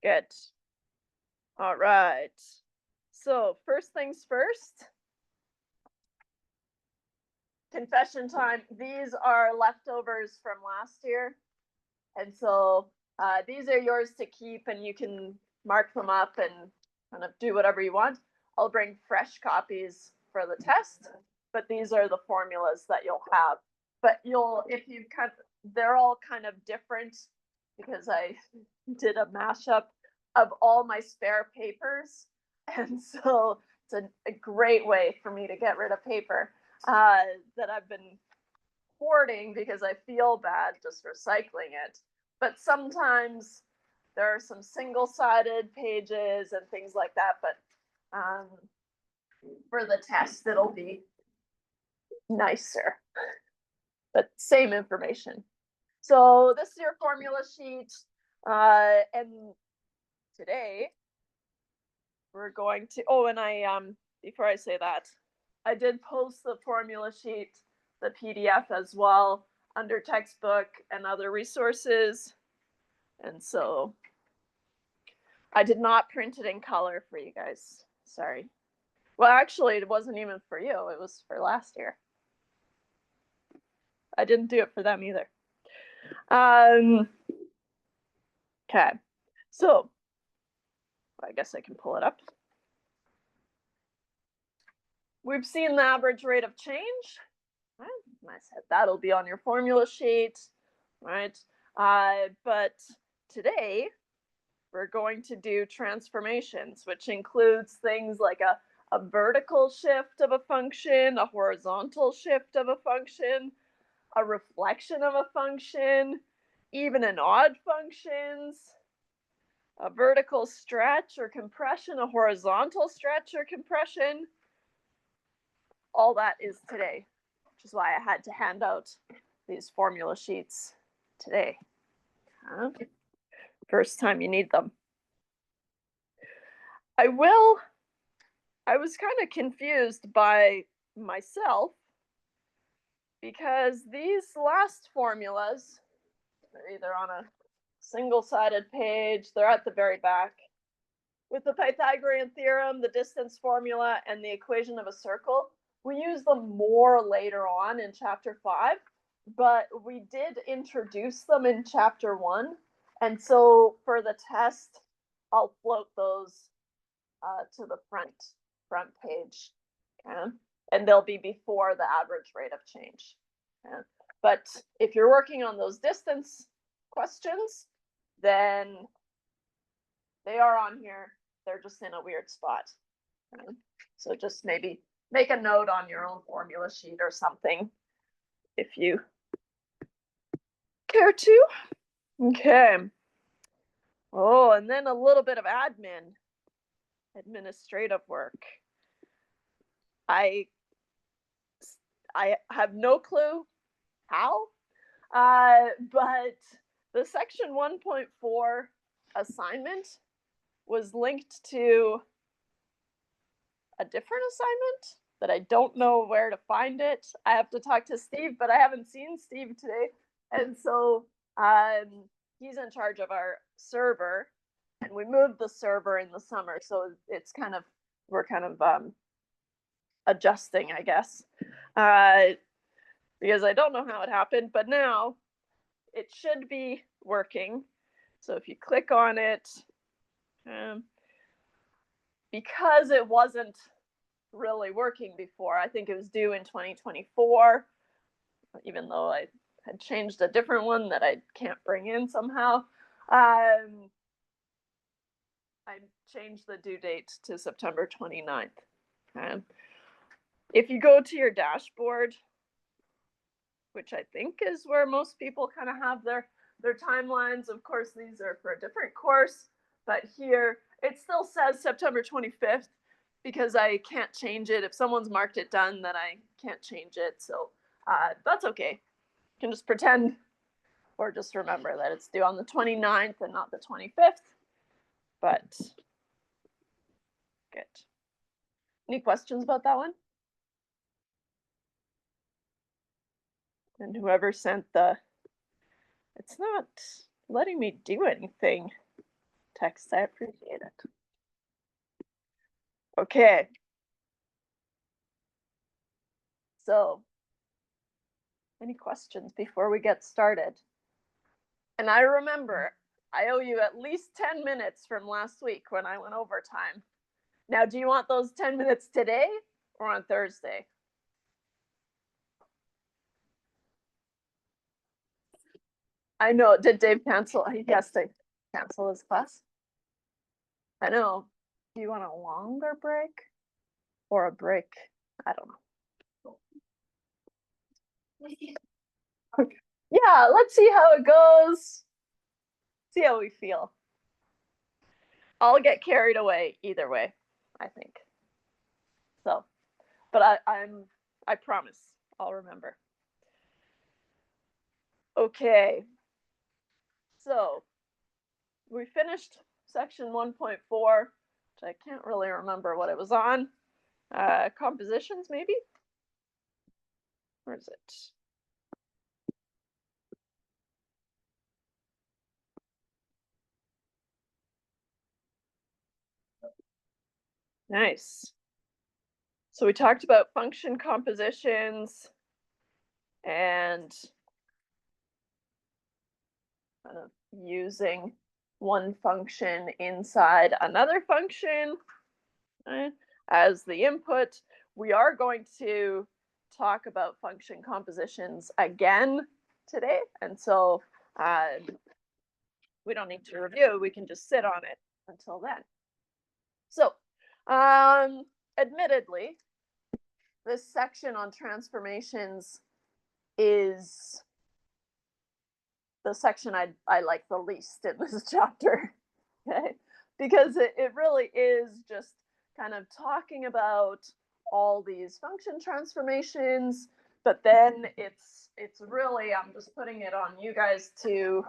Good. All right. So, first things first, confession time. These are leftovers from last year. And so these are yours to keep, and you can mark them up and kind of do whatever you want. I'll bring fresh copies for the test, but these are the formulas that you'll have. But if you they're all kind of different because I did a mashup of all my spare papers. And so it's a great way for me to get rid of paper that I've been hoarding because I feel bad just recycling it. But sometimes there are some single-sided pages and things like that. But for the test, it'll be nicer, but same information. So this is your formula sheet. And today we're going to, and before I say that, I did post the formula sheet, the PDF as well, under textbook and other resources. And so I did not print it in color for you guys. Sorry. Well, actually, it wasn't even for you. It was for last year. I didn't do it for them either. Okay. So I guess I can pull it up. We've seen the average rate of change. Right? I said that'll be on your formula sheet, right? But today we're going to do transformations, which includes things like a vertical shift of a function, a horizontal shift of a function, a reflection of a function, even and odd functions, a vertical stretch or compression, a horizontal stretch or compression. All that is today, which is why I had to hand out these formula sheets today. First time you need them. I was kind of confused by myself because these last formulas, they're either on a single-sided page, they're at the very back. With the Pythagorean theorem, the distance formula, and the equation of a circle, we use them more later on in chapter 5, but we did introduce them in chapter 1. And so for the test, I'll float those to the front page. Okay? And they'll be before the average rate of change. Okay? But if you're working on those distance questions, then they are on here. They're just in a weird spot. Okay? So just maybe make a note on your own formula sheet or something if you care to. Okay. Oh, and then a little bit of administrative work. I have no clue how, but the section 1.4 assignment was linked to a different assignment that I don't know where to find it. I have to talk to Steve, but I haven't seen Steve today. And so he's in charge of our server, and we moved the server in the summer. So it's we're kind of adjusting, I guess, because I don't know how it happened, but now it should be working. So if you click on it, because it wasn't really working before, I think it was due in 2024, even though I had changed a different one that I can't bring in somehow. I changed the due date to September 29th. If you go to your dashboard, which I think is where most people kind of have their timelines. Of course, these are for a different course, but here it still says September 25th because I can't change it. If someone's marked it done, then I can't change it. So that's okay. You can just pretend or just remember that it's due on the 29th and not the 25th. But good. Any questions about that one? And whoever sent it's not letting me do anything. text. I appreciate it. Okay. So, any questions before we get started? And I remember I owe you at least 10 minutes from last week when I went overtime. Now, do you want those 10 minutes today or on Thursday? I know. Did Dave cancel? He has to cancel his class. I know. Do you want a longer break or a break? I don't know. Okay. Yeah, let's see how it goes. See how we feel. I'll get carried away either way, I think. So, but I promise I'll remember. Okay. So, we finished section 1.4, which I can't really remember what it was on. Compositions, maybe? Where is it? Nice. So we talked about function compositions and kind of using one function inside another function, right, as the input. We are going to talk about function compositions again today, and so we don't need to review, we can just sit on it until then. So, admittedly, this section on transformations is the section I like the least in this chapter, okay? Because it really is just kind of talking about all these function transformations, but then it's really, I'm just putting it on you guys to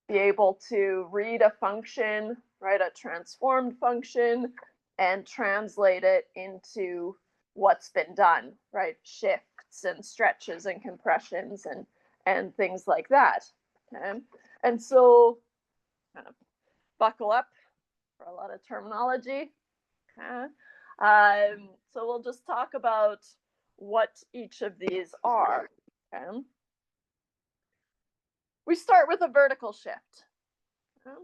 be able to read a function, right, a transformed function, and translate it into what's been done, right, shifts and stretches and compressions and things like that. Okay? And so kind of buckle up for a lot of terminology. Okay? So we'll just talk about what each of these are. Okay? We start with a vertical shift. Okay?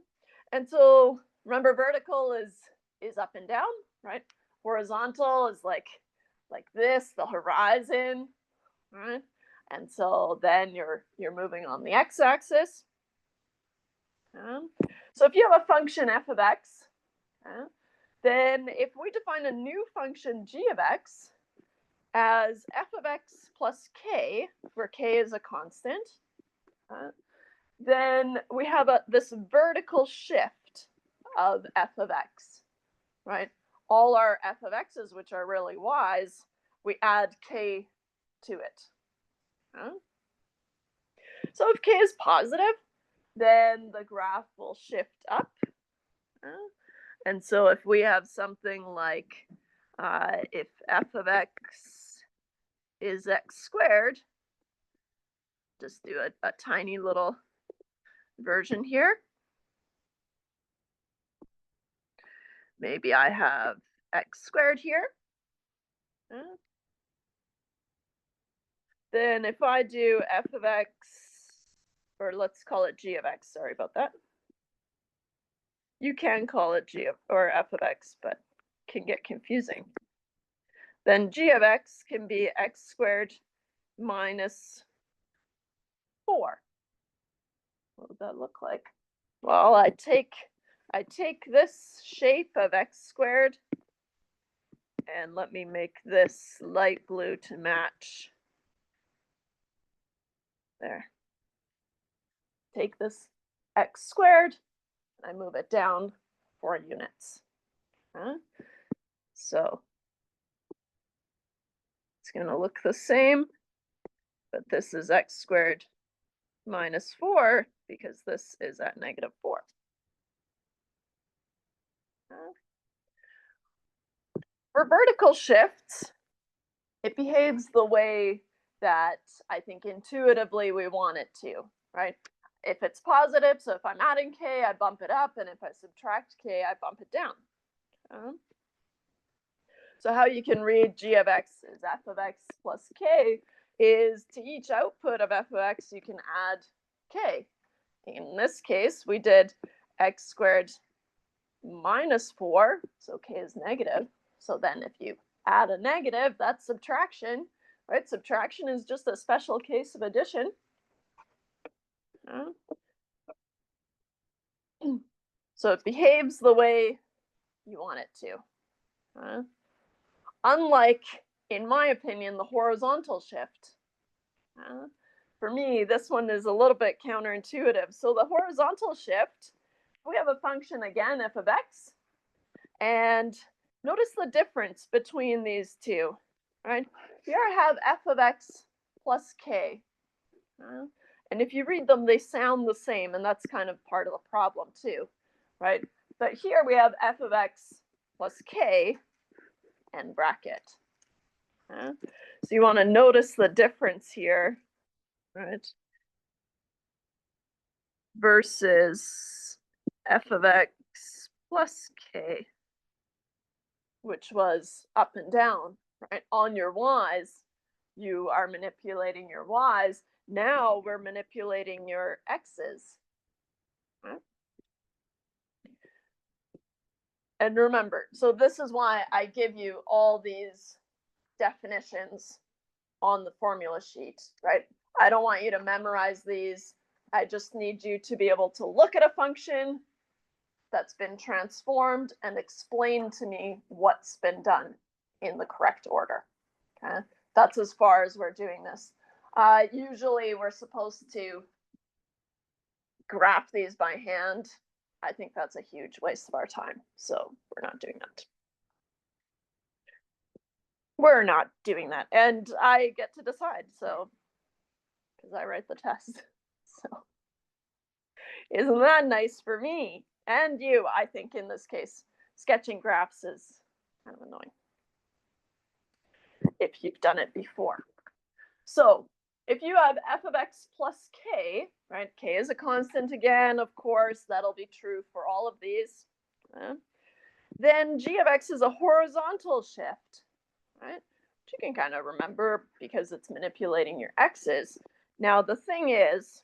And so remember, vertical is up and down, right? Horizontal is like this, the horizon, right? And so then you're moving on the x-axis. So if you have a function f of x, then if we define a new function g of x as f of x plus k, where k is a constant, then we have this vertical shift of f of x, right? All our f of x's, which are really y's, we add k to it. So if k is positive, then the graph will shift up. And so if we have something like if f of x is x squared, just do a tiny little version here. Maybe I have x squared here. Then if I do f of x, or let's call it g of x, sorry about that. You can call it g of, or f of x, but can get confusing. Then g of x can be x squared minus 4. What would that look like? Well, I take this shape of x squared, and let me make this light blue to match. There. Take this x squared, and I move it down 4 units. So it's going to look the same, but this is x squared minus 4 because this is at negative 4. For vertical shifts, it behaves the way that I think intuitively we want it to, right? If it's positive, so if I'm adding k, I bump it up, and if I subtract k, I bump it down. So how you can read g of x is f of x plus k is to each output of f of x, you can add k. In this case, we did x squared minus 4, so k is negative. So then if you add a negative, that's subtraction, right? Subtraction is just a special case of addition. So it behaves the way you want it to. Unlike, in my opinion, the horizontal shift. For me, this one is a little bit counterintuitive. So the horizontal shift, we have a function again, f of x, and notice the difference between these two, right? Here I have f of x plus k, and if you read them, they sound the same, and that's kind of part of the problem too, right? But here we have f of x plus k and bracket. So you want to notice the difference here, right? Versus f of x plus k, which was up and down, right? On your y's, you are manipulating your y's. Now we're manipulating your x's. Right? And remember, so this is why I give you all these definitions on the formula sheet, right? I don't want you to memorize these. I just need you to be able to look at a function that's been transformed and explain to me what's been done in the correct order. Okay, that's as far as we're doing this. Usually we're supposed to graph these by hand. I think that's a huge waste of our time, so we're not doing that. We're not doing that, and I get to decide, so, because I write the test. So isn't that nice for me and you? I think in this case, sketching graphs is kind of annoying if you've done it before. So if you have f of x plus k, right? K is a constant again, of course, that'll be true for all of these. Then g of x is a horizontal shift, right? Which you can kind of remember because it's manipulating your x's. Now the thing is,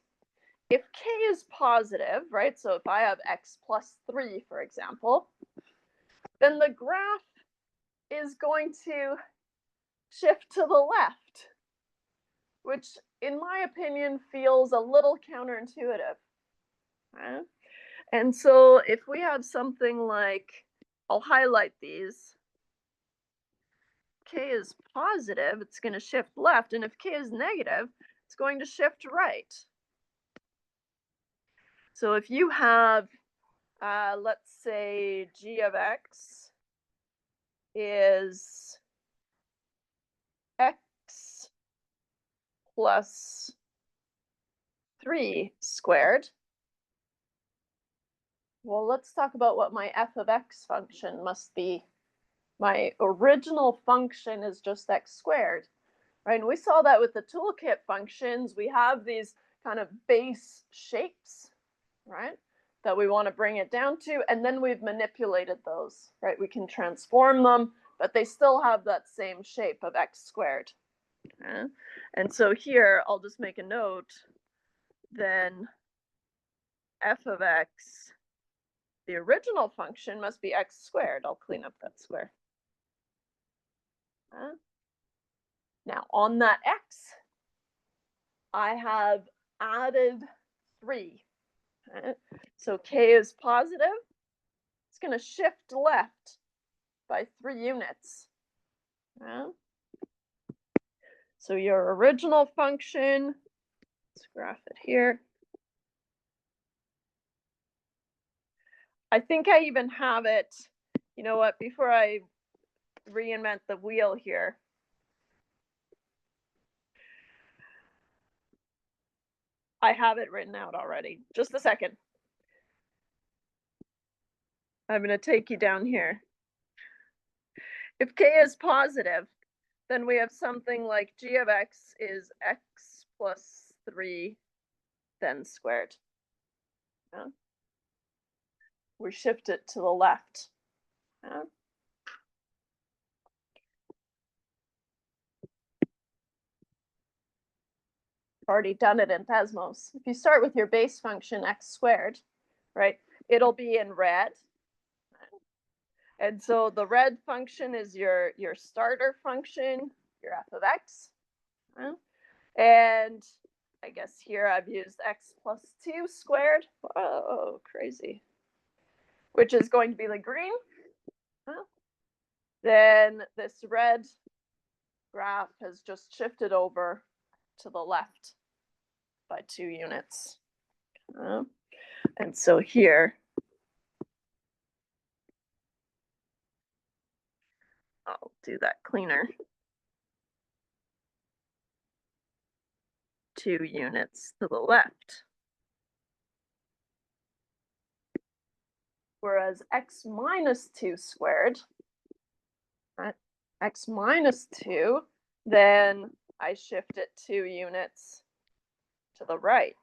if k is positive, right? So if I have x plus 3, for example, then the graph is going to shift to the left, which in my opinion feels a little counterintuitive. Right? And so if we have something like, I'll highlight these, k is positive, it's going to shift left, and if k is negative, it's going to shift right. So if you have, let's say g of x is x plus 3 squared. Well, let's talk about what my f of x function must be. My original function is just x squared, right? And we saw that with the toolkit functions. We have these kind of base shapes, right, that we want to bring it down to, and then we've manipulated those, right? We can transform them, but they still have that same shape of x squared. Okay? And so here, I'll just make a note, then f of x, the original function must be x squared. I'll clean up that square. Now, on that x, I have added 3. So k is positive. It's going to shift left by 3 units. So your original function, let's graph it here. I think I even have it, you know what, before I reinvent the wheel here. I have it written out already. Just a second. I'm going to take you down here. If k is positive, then we have something like g of x is x plus 3 then squared. Yeah. We shift it to the left. Yeah. Already done it in Desmos. If you start with your base function x squared, right, it'll be in red. And so the red function is your starter function, your f of x. And I guess here I've used x plus 2 squared. Oh, crazy. Which is going to be the green. Then this red graph has just shifted over to the left by 2 units. And so here, I'll do that cleaner. 2 units to the left. Whereas x minus 2 squared, right, x minus 2, then I shift it 2 units to the right.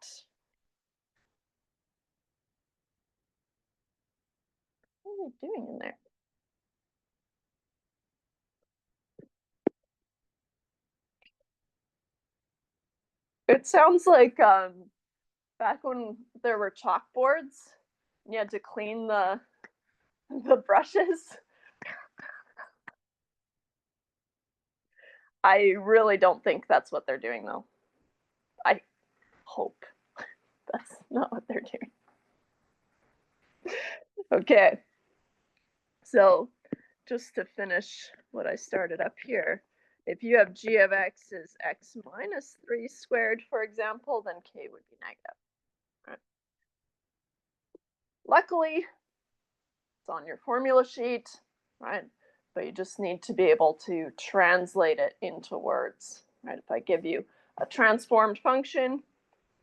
What are you doing in there? It sounds like back when there were chalkboards, you had to clean the brushes. I really don't think that's what they're doing, though. I hope that's not what they're doing. Okay. So just to finish what I started up here, if you have g of x is x minus 3 squared, for example, then k would be negative. Right. Luckily, it's on your formula sheet, right? But you just need to be able to translate it into words, right? If I give you a transformed function,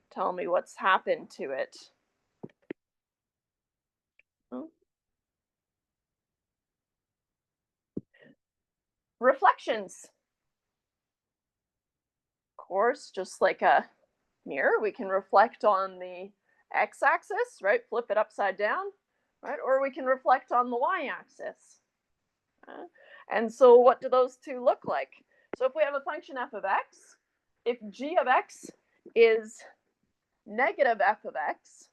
tell me what's happened to it. Reflections. Of course, just like a mirror, we can reflect on the x-axis, right? Flip it upside down, right? Or we can reflect on the y-axis. And so what do those two look like? So if we have a function f of x, if g of x is negative f of x,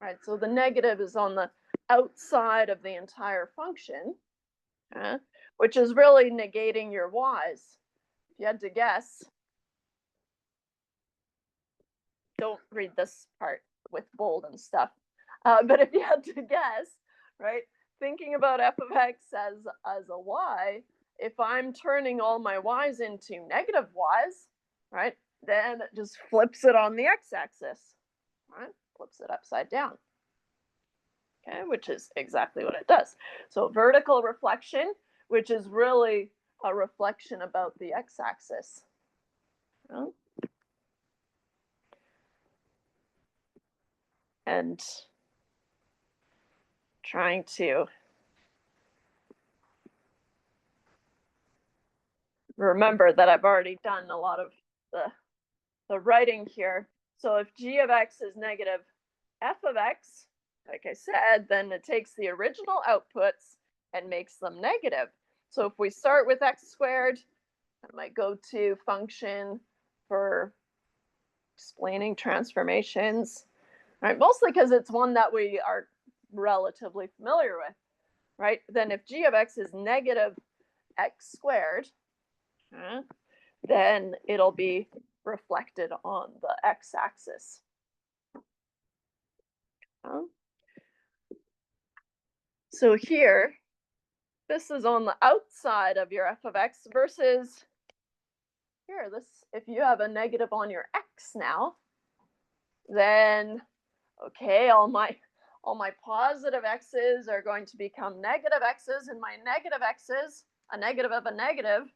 right? So the negative is on the outside of the entire function, which is really negating your y's. If you had to guess, don't read this part with bold and stuff. But if you had to guess, right, thinking about f of x as a y, if I'm turning all my y's into negative y's, right, then it just flips it on the x-axis, right, flips it upside down, okay, which is exactly what it does. So vertical reflection, which is really a reflection about the x-axis. And trying to remember that I've already done a lot of the writing here. So if g of x is negative f of x, like I said, then it takes the original outputs and makes them negative. So if we start with x squared, I might go to function for explaining transformations, right? Mostly because it's one that we are relatively familiar with, right? Then if g of x is negative x squared, then it'll be reflected on the x-axis. So here, this is on the outside of your f of x versus here, this, if you have a negative on your x now, then okay, all my positive x's are going to become negative x's, and my negative x's, a negative of a negative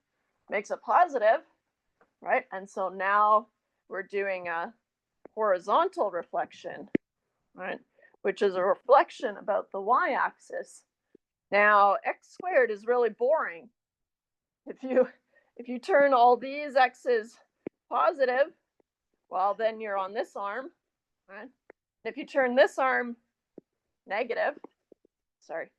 makes a positive, right? And so now we're doing a horizontal reflection, right? Which is a reflection about the y-axis. Now, x squared is really boring. If you turn all these x's positive, well, then you're on this arm, right? If you turn this arm negative, sorry,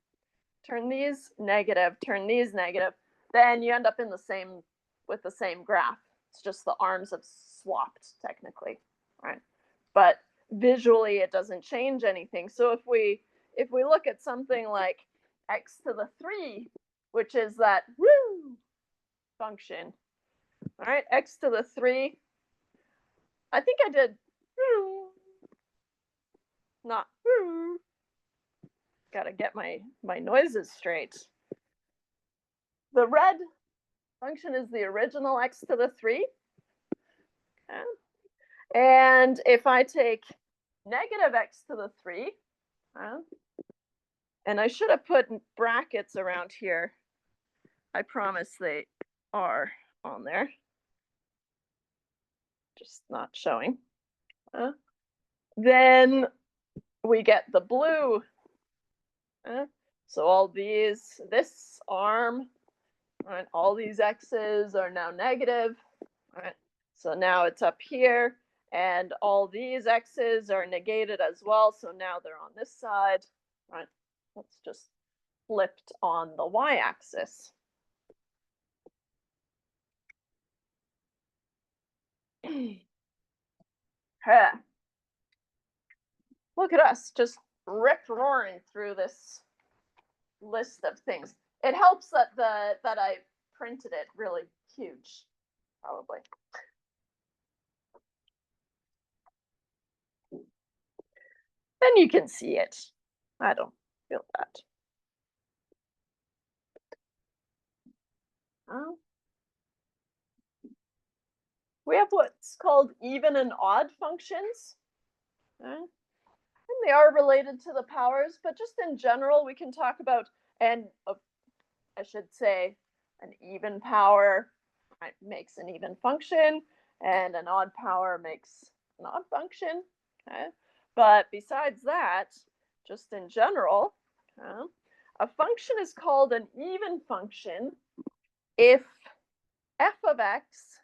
turn these negative, turn these negative, then you end up in the same with the same graph. It's just the arms have swapped technically, right? But visually it doesn't change anything. So if we look at something like x to the 3, which is that woo function, all right, x to the 3, I think I did woo, not woo. Gotta get my noises straight. The red function is the original x to the 3. Okay. And if I take negative x to the 3, and I should have put brackets around here. I promise they are on there. Just not showing. Then we get the blue. So all these, this arm, right, all these x's are now negative. Right? So now it's up here, and all these x's are negated as well. So now they're on this side. Right? That's just flipped on the y-axis. Look at us just rip-roaring through this list of things. It helps that I printed it really huge, probably. Then you can see it. I don't feel that. We have what's called even and odd functions. And they are related to the powers, but just in general, we can talk about, and I should say, an even power makes an even function, and an odd power makes an odd function. Okay? But besides that, just in general, a function is called an even function if f of x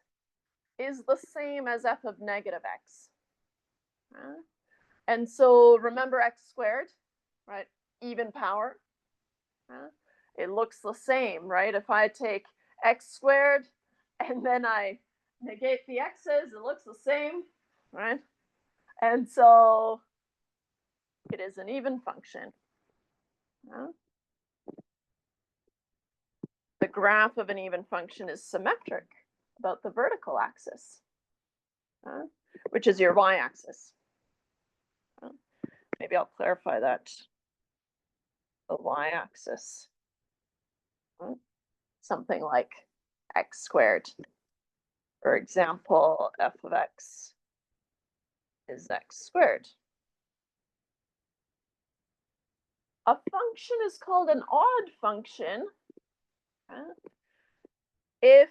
is the same as f of negative x. And so remember x squared, right? Even power. It looks the same, right? If I take x squared and then I negate the x's, it looks the same, right? And so it is an even function. The graph of an even function is symmetric about the vertical axis, which is your y-axis. Maybe I'll clarify that. The y-axis. Something like x squared. For example, f of x is x squared. A function is called an odd function if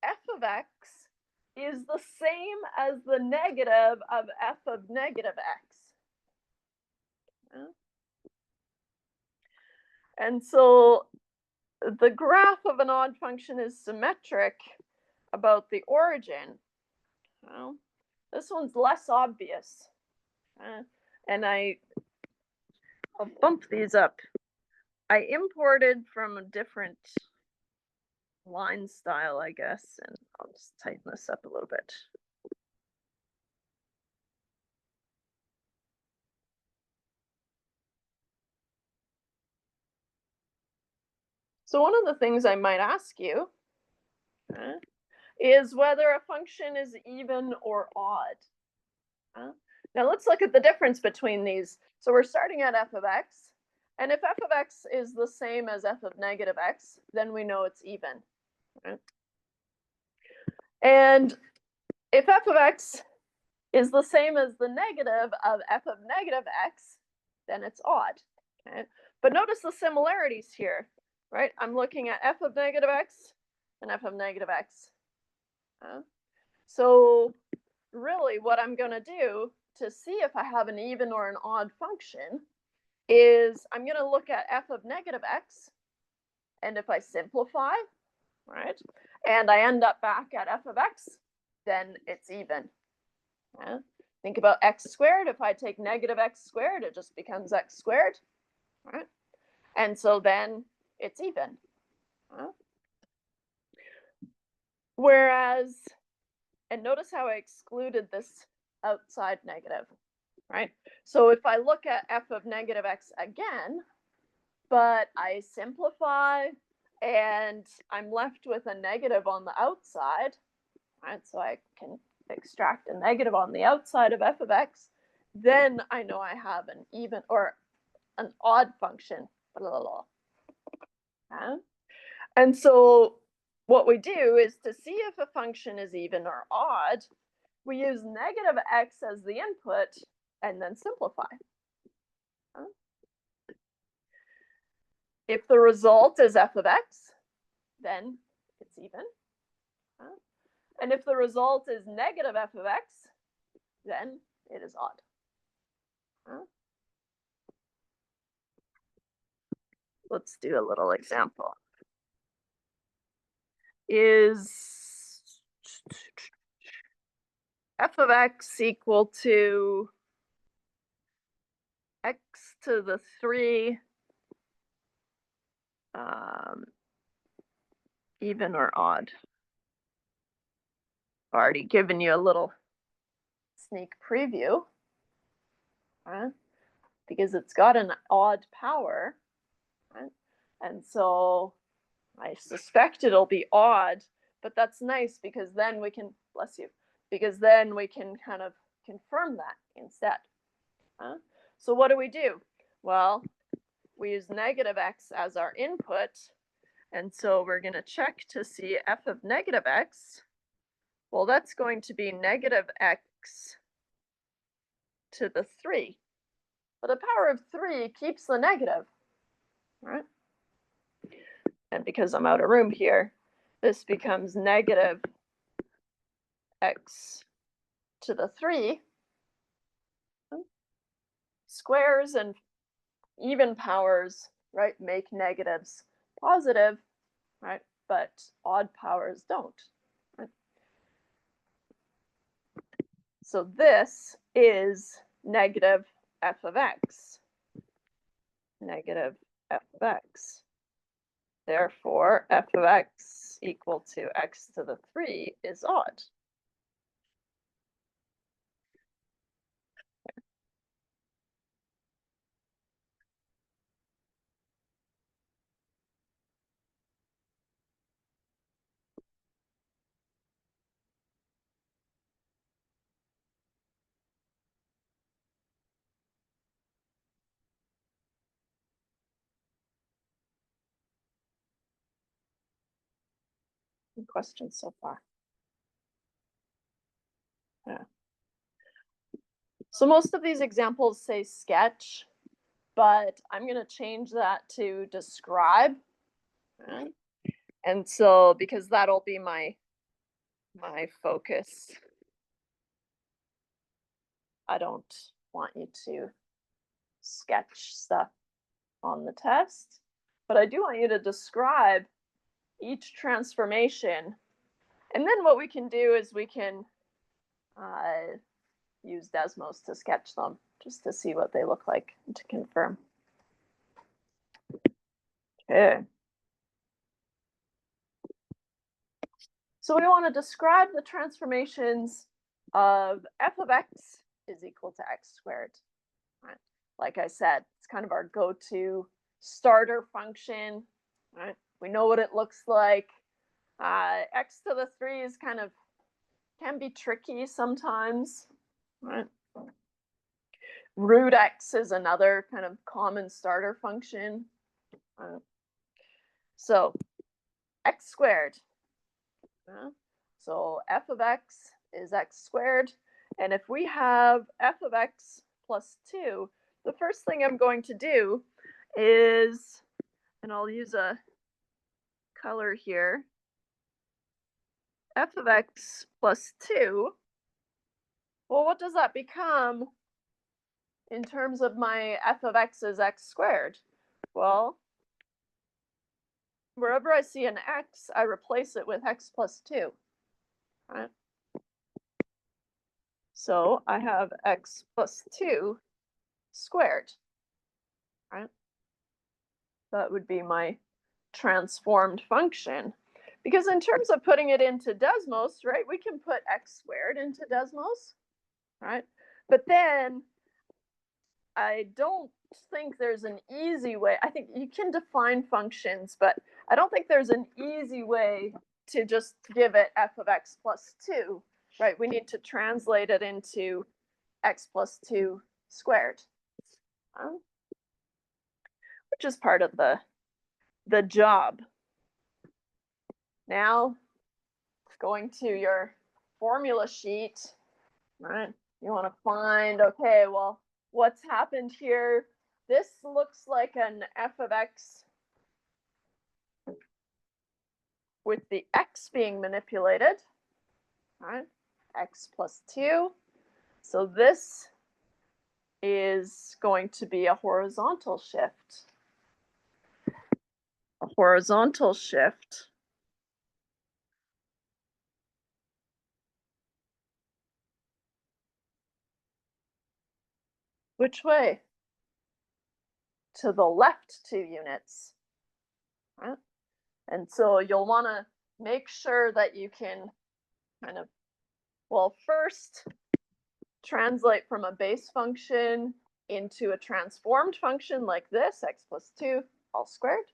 f of x is the same as the negative of f of negative x. And so the graph of an odd function is symmetric about the origin. Well, this one's less obvious. And I'll bump these up. I imported from a different line style, I guess, and I'll just tighten this up a little bit. So one of the things I might ask you is whether a function is even or odd. Now let's look at the difference between these. So we're starting at f of x, and if f of x is the same as f of negative x, then we know it's even. Right? And if f of x is the same as the negative of f of negative x, then it's odd. Okay? But notice the similarities here, right? I'm looking at f of negative x and f of negative x. So really what I'm going to do to see if I have an even or an odd function is I'm going to look at f of negative x, and if I simplify, right, and I end up back at f of x, then it's even. Think about x squared. If I take negative x squared, it just becomes x squared, right? And so then it's even. Huh? Whereas, and notice how I excluded this outside negative, right? So if I look at f of negative x again, but I simplify and I'm left with a negative on the outside, right? So I can extract a negative on the outside of f of x, then I know I have an even or an odd function. Blah, blah, blah. Okay? And so what we do is to see if a function is even or odd, we use negative x as the input and then simplify. If the result is f of x, then it's even. And if the result is negative f of x, then it is odd. Let's do a little example. Is f of x equal to x to the 3 even or odd? I've already given you a little sneak preview, because it's got an odd power, and so I suspect it'll be odd, but that's nice because then we can, bless you, because then we can kind of confirm that instead. So what do? Well, we use negative x as our input, and so we're going to check to see f of negative x. Well, that's going to be negative x to the 3. But the power of 3 keeps the negative, right? And because I'm out of room here, this becomes negative x to the 3. Squares and even powers, right, make negatives positive, right? But odd powers don't. Right? So this is negative f of x. Negative f of x. Therefore, f of x equal to x to the 3 is odd. Any questions so far? Yeah. So most of these examples say sketch, but I'm going to change that to describe. Right? And so, because that'll be my focus, I don't want you to sketch stuff on the test, but I do want you to describe each transformation. And then what we can do is we can use Desmos to sketch them just to see what they look like and to confirm. Okay. So we want to describe the transformations of f of x is equal to x squared. Right? Like I said, it's kind of our go-to starter function. Right? We know what it looks like. X to the 3 is kind of, can be tricky sometimes. Right? Root x is another kind of common starter function. So x squared. So f of x is x squared. And if we have f of x plus 2, the first thing I'm going to do is, and I'll use a color here, f of x plus 2. Well, what does that become in terms of my f of x is x squared? Well, wherever I see an x, I replace it with x plus 2. Right? So I have x plus 2 squared, right? That would be my transformed function. Because in terms of putting it into Desmos, right, we can put x squared into Desmos, right? But then I don't think there's an easy way. I think you can define functions, but I don't think there's an easy way to just give it f of x plus 2, right? We need to translate it into x plus 2 squared, which is part of the job. Now, going to your formula sheet, right? You want to find, okay, well, what's happened here? This looks like an f of x with the x being manipulated, right? X plus 2. So this is going to be a horizontal shift. A horizontal shift. Which way? To the left 2 units. Right? And so you'll want to make sure that you can kind of, well, first translate from a base function into a transformed function like this, x plus 2 all squared,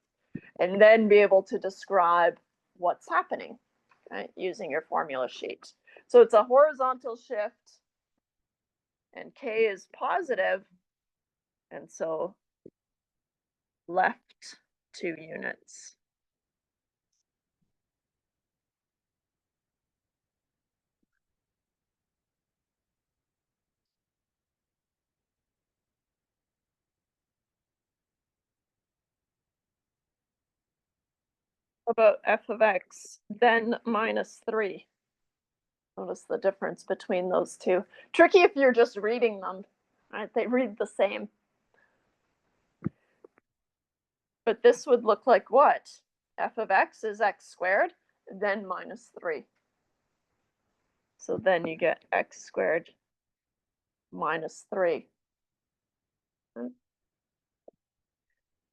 and then be able to describe what's happening, right, using your formula sheet. So it's a horizontal shift, and k is positive, and so left 2 units. About f of x, then minus 3. Notice the difference between those two. Tricky if you're just reading them, right? They read the same. But this would look like what? F of x is x squared, then minus 3. So then you get x squared minus 3.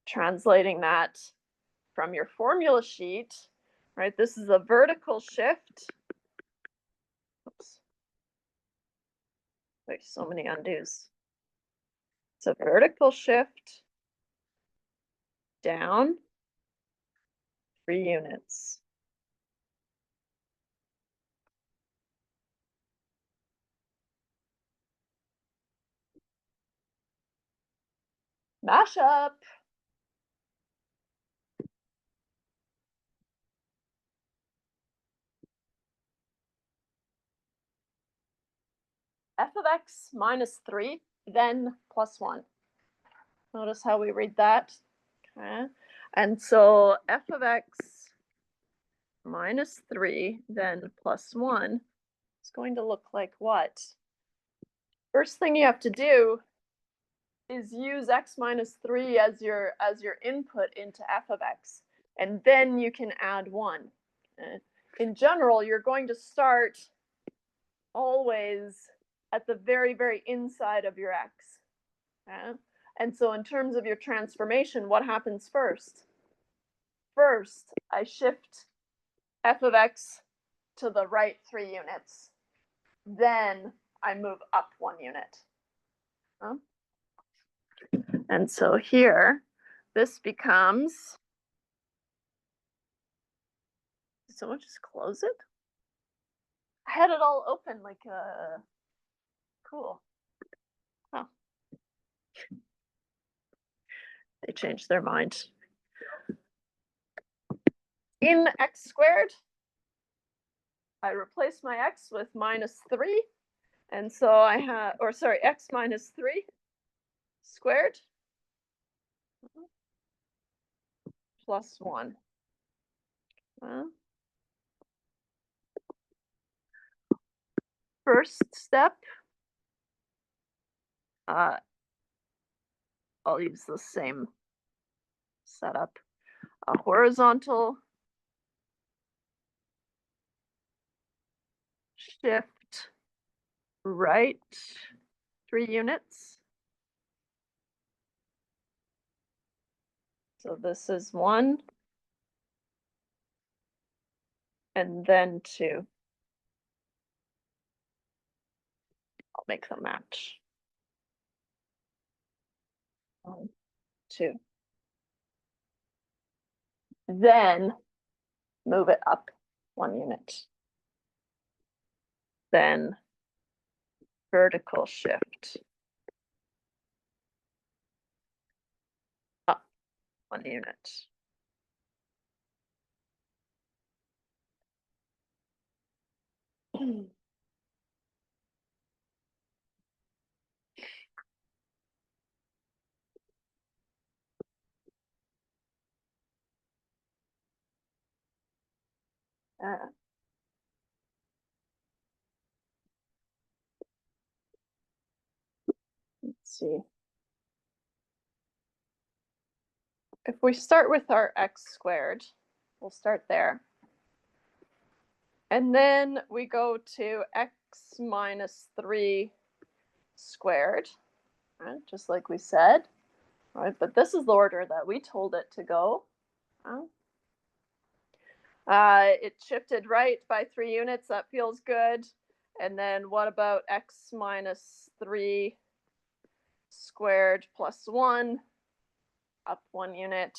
Translating that from your formula sheet, right? This is a vertical shift. Oops. There's so many undos. It's a vertical shift down 3 units. Mashup. F of x minus 3, then plus 1. Notice how we read that. Okay. And so f of x minus 3, then plus 1 is going to look like what? First thing you have to do is use x minus 3 as your input into f of x, and then you can add 1. In general, you're going to start always at the very, very inside of your x. And so in terms of your transformation, what happens first? First, I shift f of x to the right 3 units. Then I move up 1 unit. And so here, this becomes, did someone just close it? I had it all open like a, cool. Oh. They changed their mind. In x squared, I replace my x with minus 3. And so I have, or sorry, x minus 3 squared plus 1. First step, I'll use the same setup. A horizontal shift right 3 units. So this is 1 and then 2. I'll make them match. 1, 2. Then move it up 1 unit. Then vertical shift up 1 unit. Uh, let's see. If we start with our x squared, we'll start there. And then we go to x minus 3 squared, right? Just like we said, right? But this is the order that we told it to go. It shifted right by 3 units. That feels good. And then what about x minus 3 squared plus 1? Up 1 unit.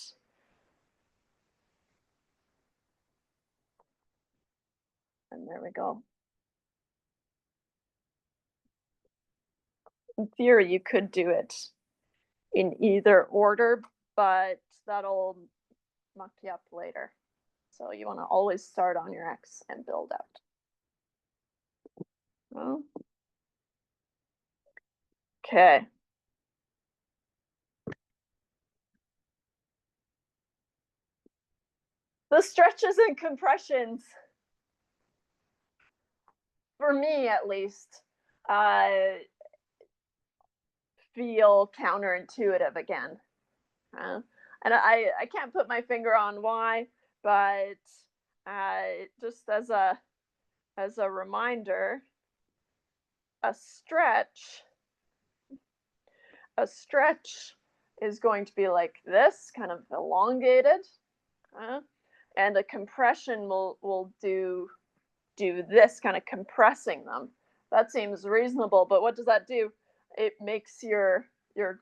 And there we go. In theory, you could do it in either order, but that'll muck you up later. So you want to always start on your x and build out. Well, okay. The stretches and compressions, for me at least, feel counterintuitive again. And I can't put my finger on why, but just as a reminder, a stretch is going to be like this, kind of elongated, and a compression will do this, kind of compressing them. That seems reasonable, but what does that do? It makes your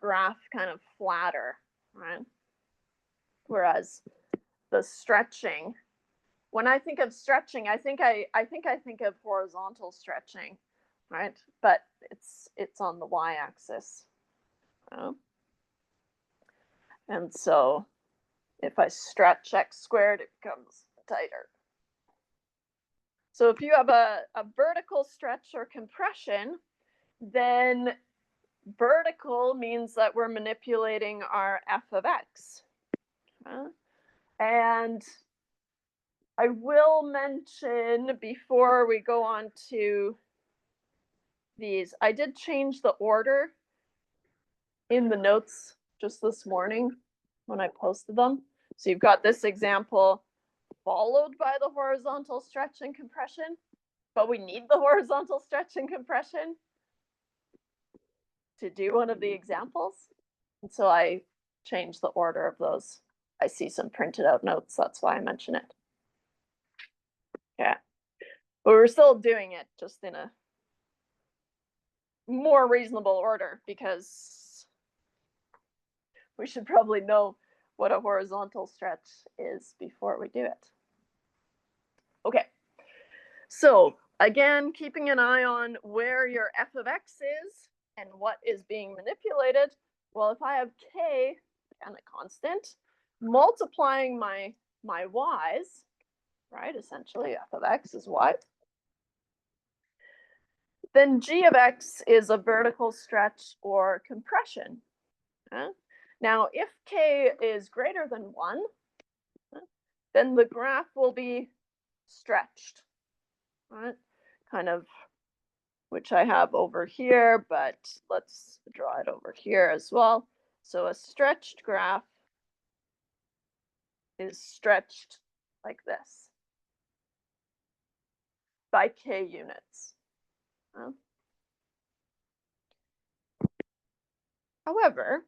graph kind of flatter, right? Whereas the stretching, when I think of stretching, I think of horizontal stretching, right? But it's on the y-axis. And so if I stretch x squared, it becomes tighter. So if you have a vertical stretch or compression, then vertical means that we're manipulating our f of x. And I will mention before we go on to these, I did change the order in the notes just this morning when I posted them. So you've got this example followed by the horizontal stretch and compression, but we need the horizontal stretch and compression to do one of the examples. And so I changed the order of those. I see some printed out notes, that's why I mention it. Yeah, but we're still doing it just in a more reasonable order because we should probably know what a horizontal stretch is before we do it. Okay, so again, keeping an eye on where your f of x is and what is being manipulated. Well, if I have k and a constant, multiplying my y's, right, essentially f of x is y, then g of x is a vertical stretch or compression. Now, if k is greater than 1, then the graph will be stretched, right? Kind of, which I have over here, but let's draw it over here as well. So a stretched graph is stretched like this by k units. However,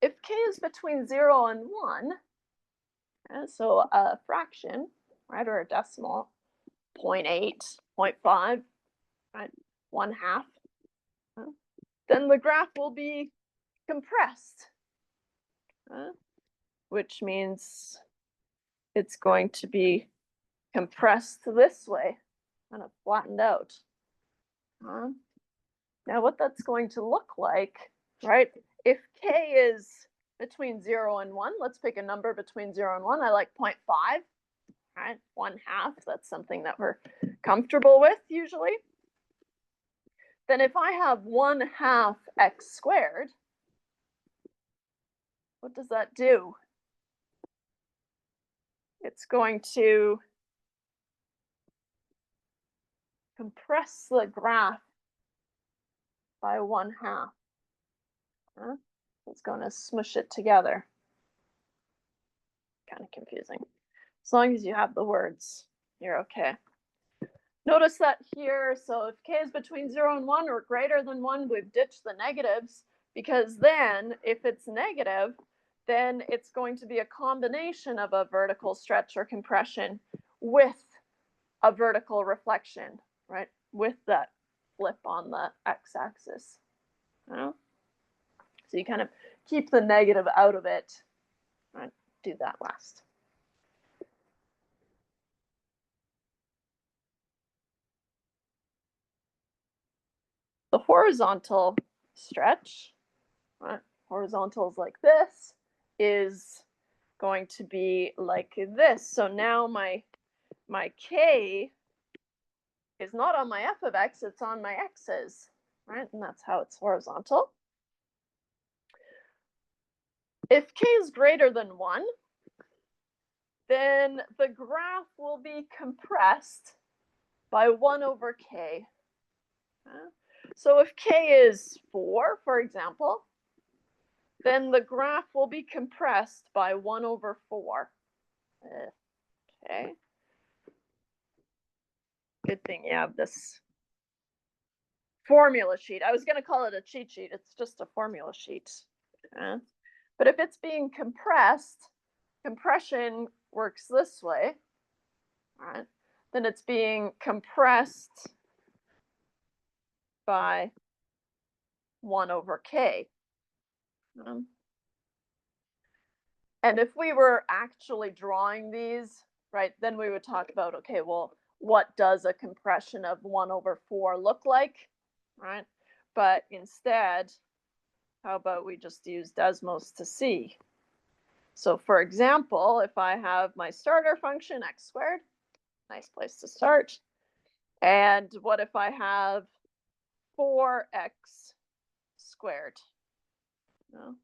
if k is between 0 and 1, so a fraction, right, or a decimal, 0.8, 0.5, right, 1/2, then the graph will be compressed, which means it's going to be compressed this way, kind of flattened out. Now, what that's going to look like, right? If k is between 0 and 1, let's pick a number between 0 and 1. I like 0.5, right? 1/2. That's something that we're comfortable with usually. Then if I have 1/2 x squared, what does that do? It's going to compress the graph by 1/2. It's going to smush it together. Kind of confusing. As long as you have the words, you're okay. Notice that here, so if k is between 0 and 1 or greater than 1, we've ditched the negatives, because then if it's negative, then it's going to be a combination of a vertical stretch or compression with a vertical reflection, right? With that flip on the x-axis. So you kind of keep the negative out of it. Right? Do that last. The horizontal stretch, right? Horizontals like this, is going to be like this. So now my k is not on my f of x, it's on my x's, right? And that's how it's horizontal. If k is greater than 1, then the graph will be compressed by 1 over k. So if k is 4, for example, then the graph will be compressed by 1 over 4. Okay. Good thing you have this formula sheet. I was going to call it a cheat sheet. It's just a formula sheet. But if it's being compressed, compression works this way, right? Then it's being compressed by 1 over k. And if we were actually drawing these, right, then we would talk about, okay, well, what does a compression of 1 over 4 look like, right? But instead, how about we just use Desmos to see? So for example, if I have my starter function, x squared, nice place to start. And what if I have 4x squared? No?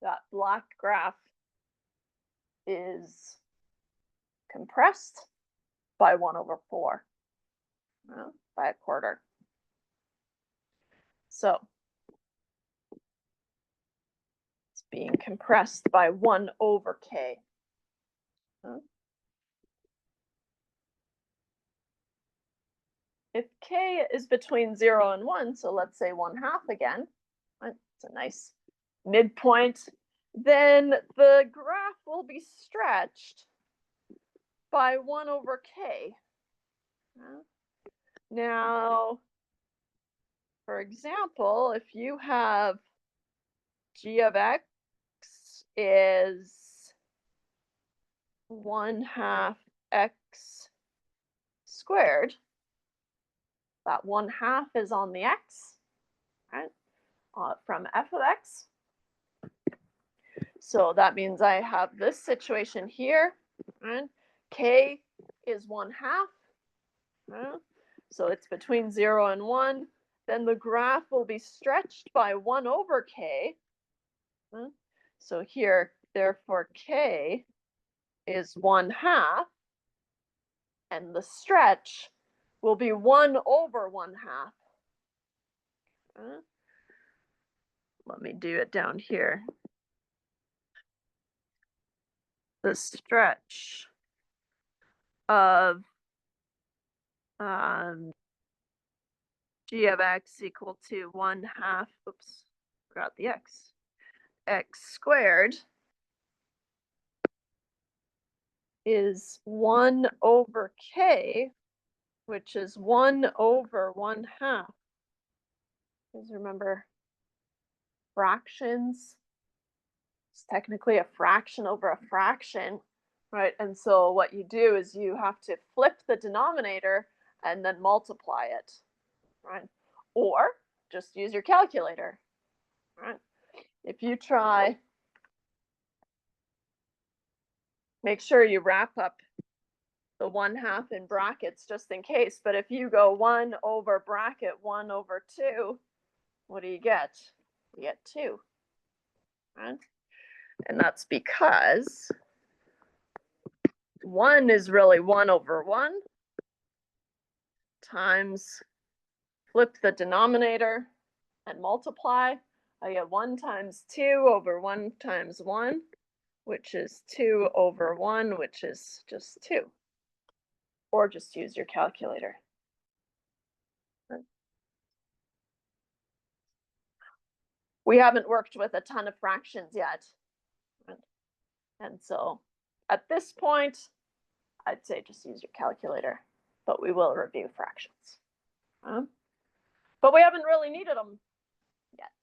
That black graph is compressed by 1 over 4, by a quarter. So it's being compressed by 1 over k. If k is between 0 and 1, so let's say 1/2 again, it's a nice midpoint, then the graph will be stretched by 1 over k. Now, for example, if you have g of x is 1/2 x squared, that 1/2 is on the x, right, from f of x. So that means I have this situation here, right? K is 1/2, right? So it's between 0 and 1. Then the graph will be stretched by 1 over k. So here, therefore, k is 1/2, and the stretch will be 1 over 1/2. Let me do it down here. The stretch of g of x equal to 1/2, oops, forgot the x squared is 1 over k, which is 1 over 1/2. Because remember, fractions, it's technically a fraction over a fraction, right? And so what you do is you have to flip the denominator and then multiply it, right? Or just use your calculator, right? If you try, make sure you wrap up the 1/2 in brackets just in case, but if you go 1 over bracket 1 over 2, what do you get? You get 2, right? And that's because 1 is really 1 over 1 times, flip the denominator and multiply. I get 1 times 2 over 1 times 1, which is 2 over 1, which is just 2. Or just use your calculator. We haven't worked with a ton of fractions yet. And so at this point, I'd say just use your calculator, but we will review fractions. But we haven't really needed them yet.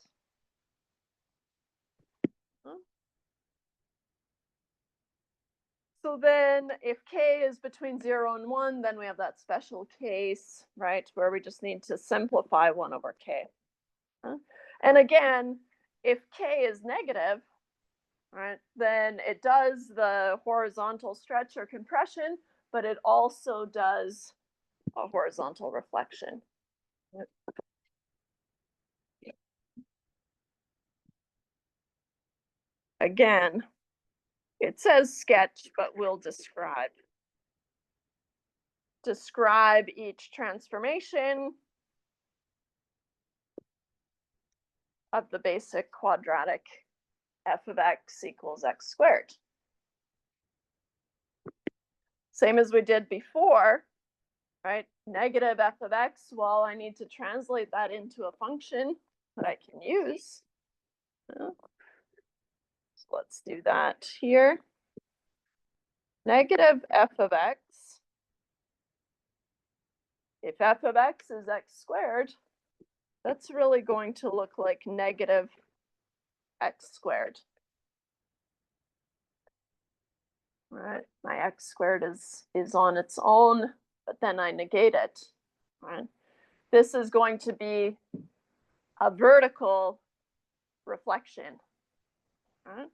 So then if k is between 0 and 1, then we have that special case, right, where we just need to simplify 1 over k. And again, if k is negative, right, then it does the horizontal stretch or compression, but it also does a horizontal reflection. Again, it says sketch, but we'll describe. Describe each transformation of the basic quadratic f of x equals x squared. Same as we did before, right? Negative f of x, well, I need to translate that into a function that I can use. So let's do that here. Negative f of x, if f of x is x squared, that's really going to look like negative x squared. Right, my x squared is on its own, but then I negate it. Right, this is going to be a vertical reflection. Right,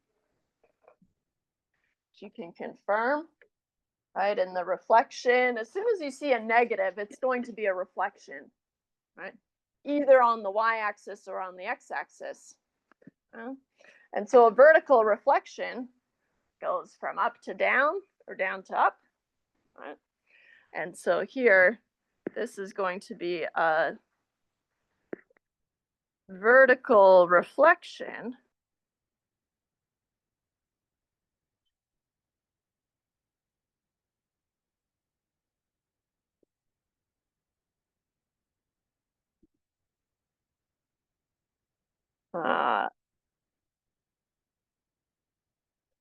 you can confirm. Right, and the reflection, as soon as you see a negative, it's going to be a reflection. Right, either on the y-axis or on the x-axis. And so a vertical reflection goes from up to down or down to up. Right? And so here, this is going to be a vertical reflection.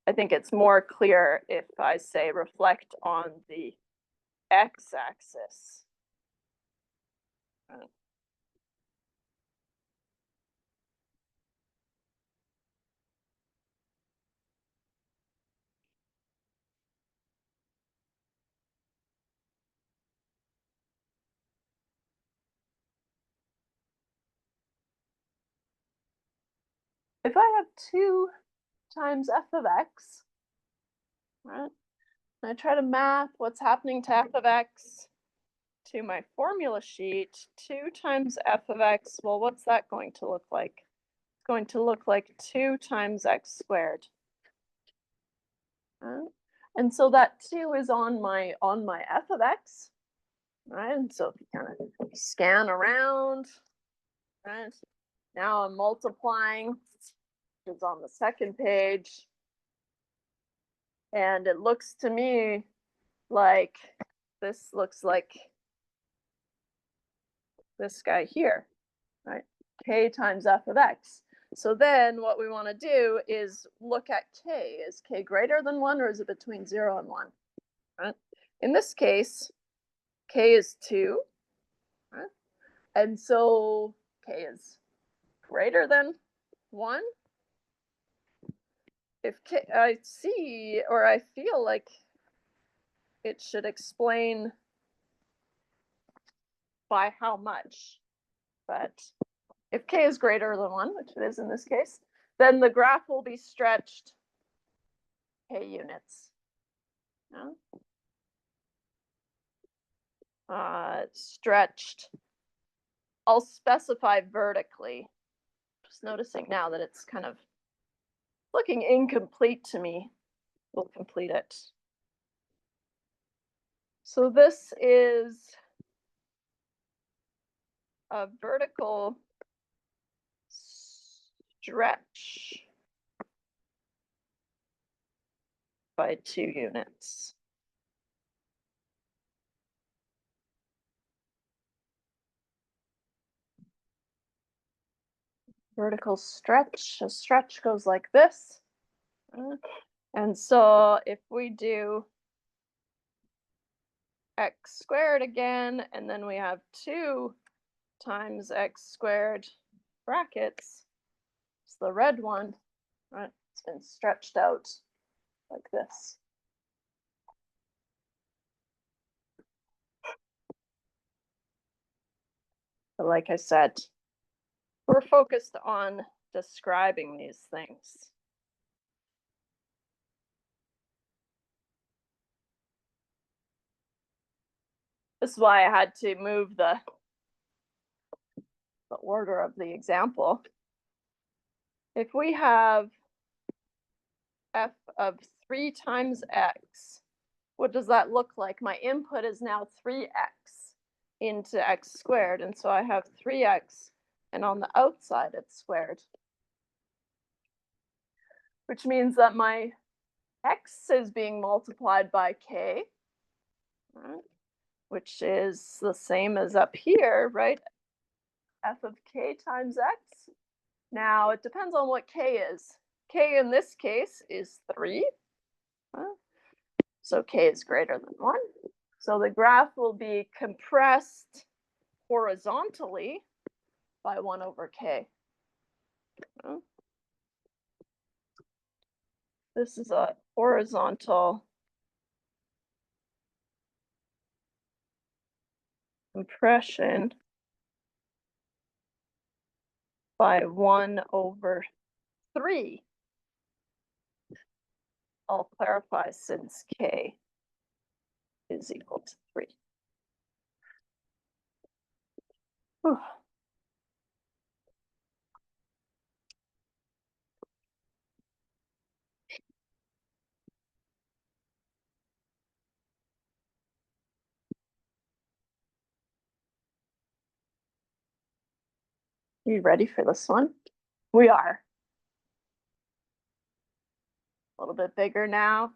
I think it's more clear if I say reflect on the x-axis. If I have 2 times f of x, right, and I try to map what's happening to f of x to my formula sheet, 2 times f of x, well, what's that going to look like? It's going to look like 2 times x squared. And so that 2 is on my f of x, right? And so if you kind of scan around, right? Now I'm multiplying, which is on the second page. And it looks to me like this looks like this guy here, right? K times f of x. So then what we want to do is look at k. Is k greater than 1 or is it between 0 and 1? Right? In this case, k is 2. Right? And so k is greater than 1. If k, I see or I feel like it should explain by how much. But if k is greater than 1, which it is in this case, then the graph will be stretched k units. Stretched. I'll specify vertically. Just noticing now that it's kind of looking incomplete to me. We'll complete it. So this is a vertical stretch by 2 units. Vertical stretch, a stretch goes like this. And so if we do x squared again, and then we have 2 times x squared brackets, it's the red one, right? It's been stretched out like this. But like I said, we're focused on describing these things. This is why I had to move the order of the example. If we have f of 3 times x, what does that look like? My input is now 3x into x squared, and so I have 3x, and on the outside it's squared, which means that my x is being multiplied by k, right? Which is the same as up here, right? F of k times x. Now, it depends on what k is. K in this case is 3. So k is greater than 1. So the graph will be compressed horizontally by 1 over k. This is a horizontal compression by 1 over 3. I'll clarify since k is equal to 3. Whew. You ready for this one? We are. A little bit bigger now.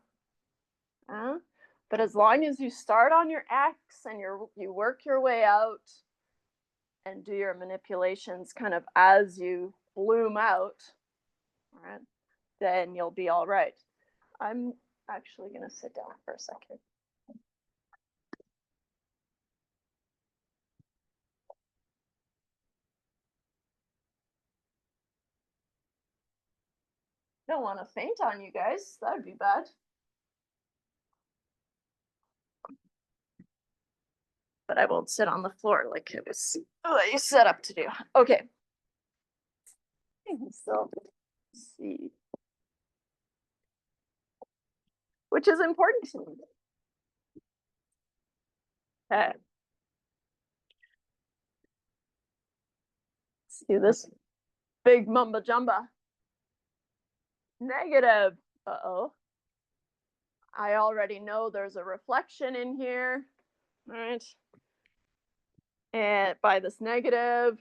But as long as you start on your x and you work your way out and do your manipulations kind of as you bloom out, right, then you'll be all right. I'm actually going to sit down for a second. Don't want to faint on you guys. That would be bad. But I won't sit on the floor like it was you set up to do. Okay. So let's see. Which is important to me. Okay. Let's do this big mumba jumba. Negative. Uh-oh. I already know there's a reflection in here, right? And by this negative,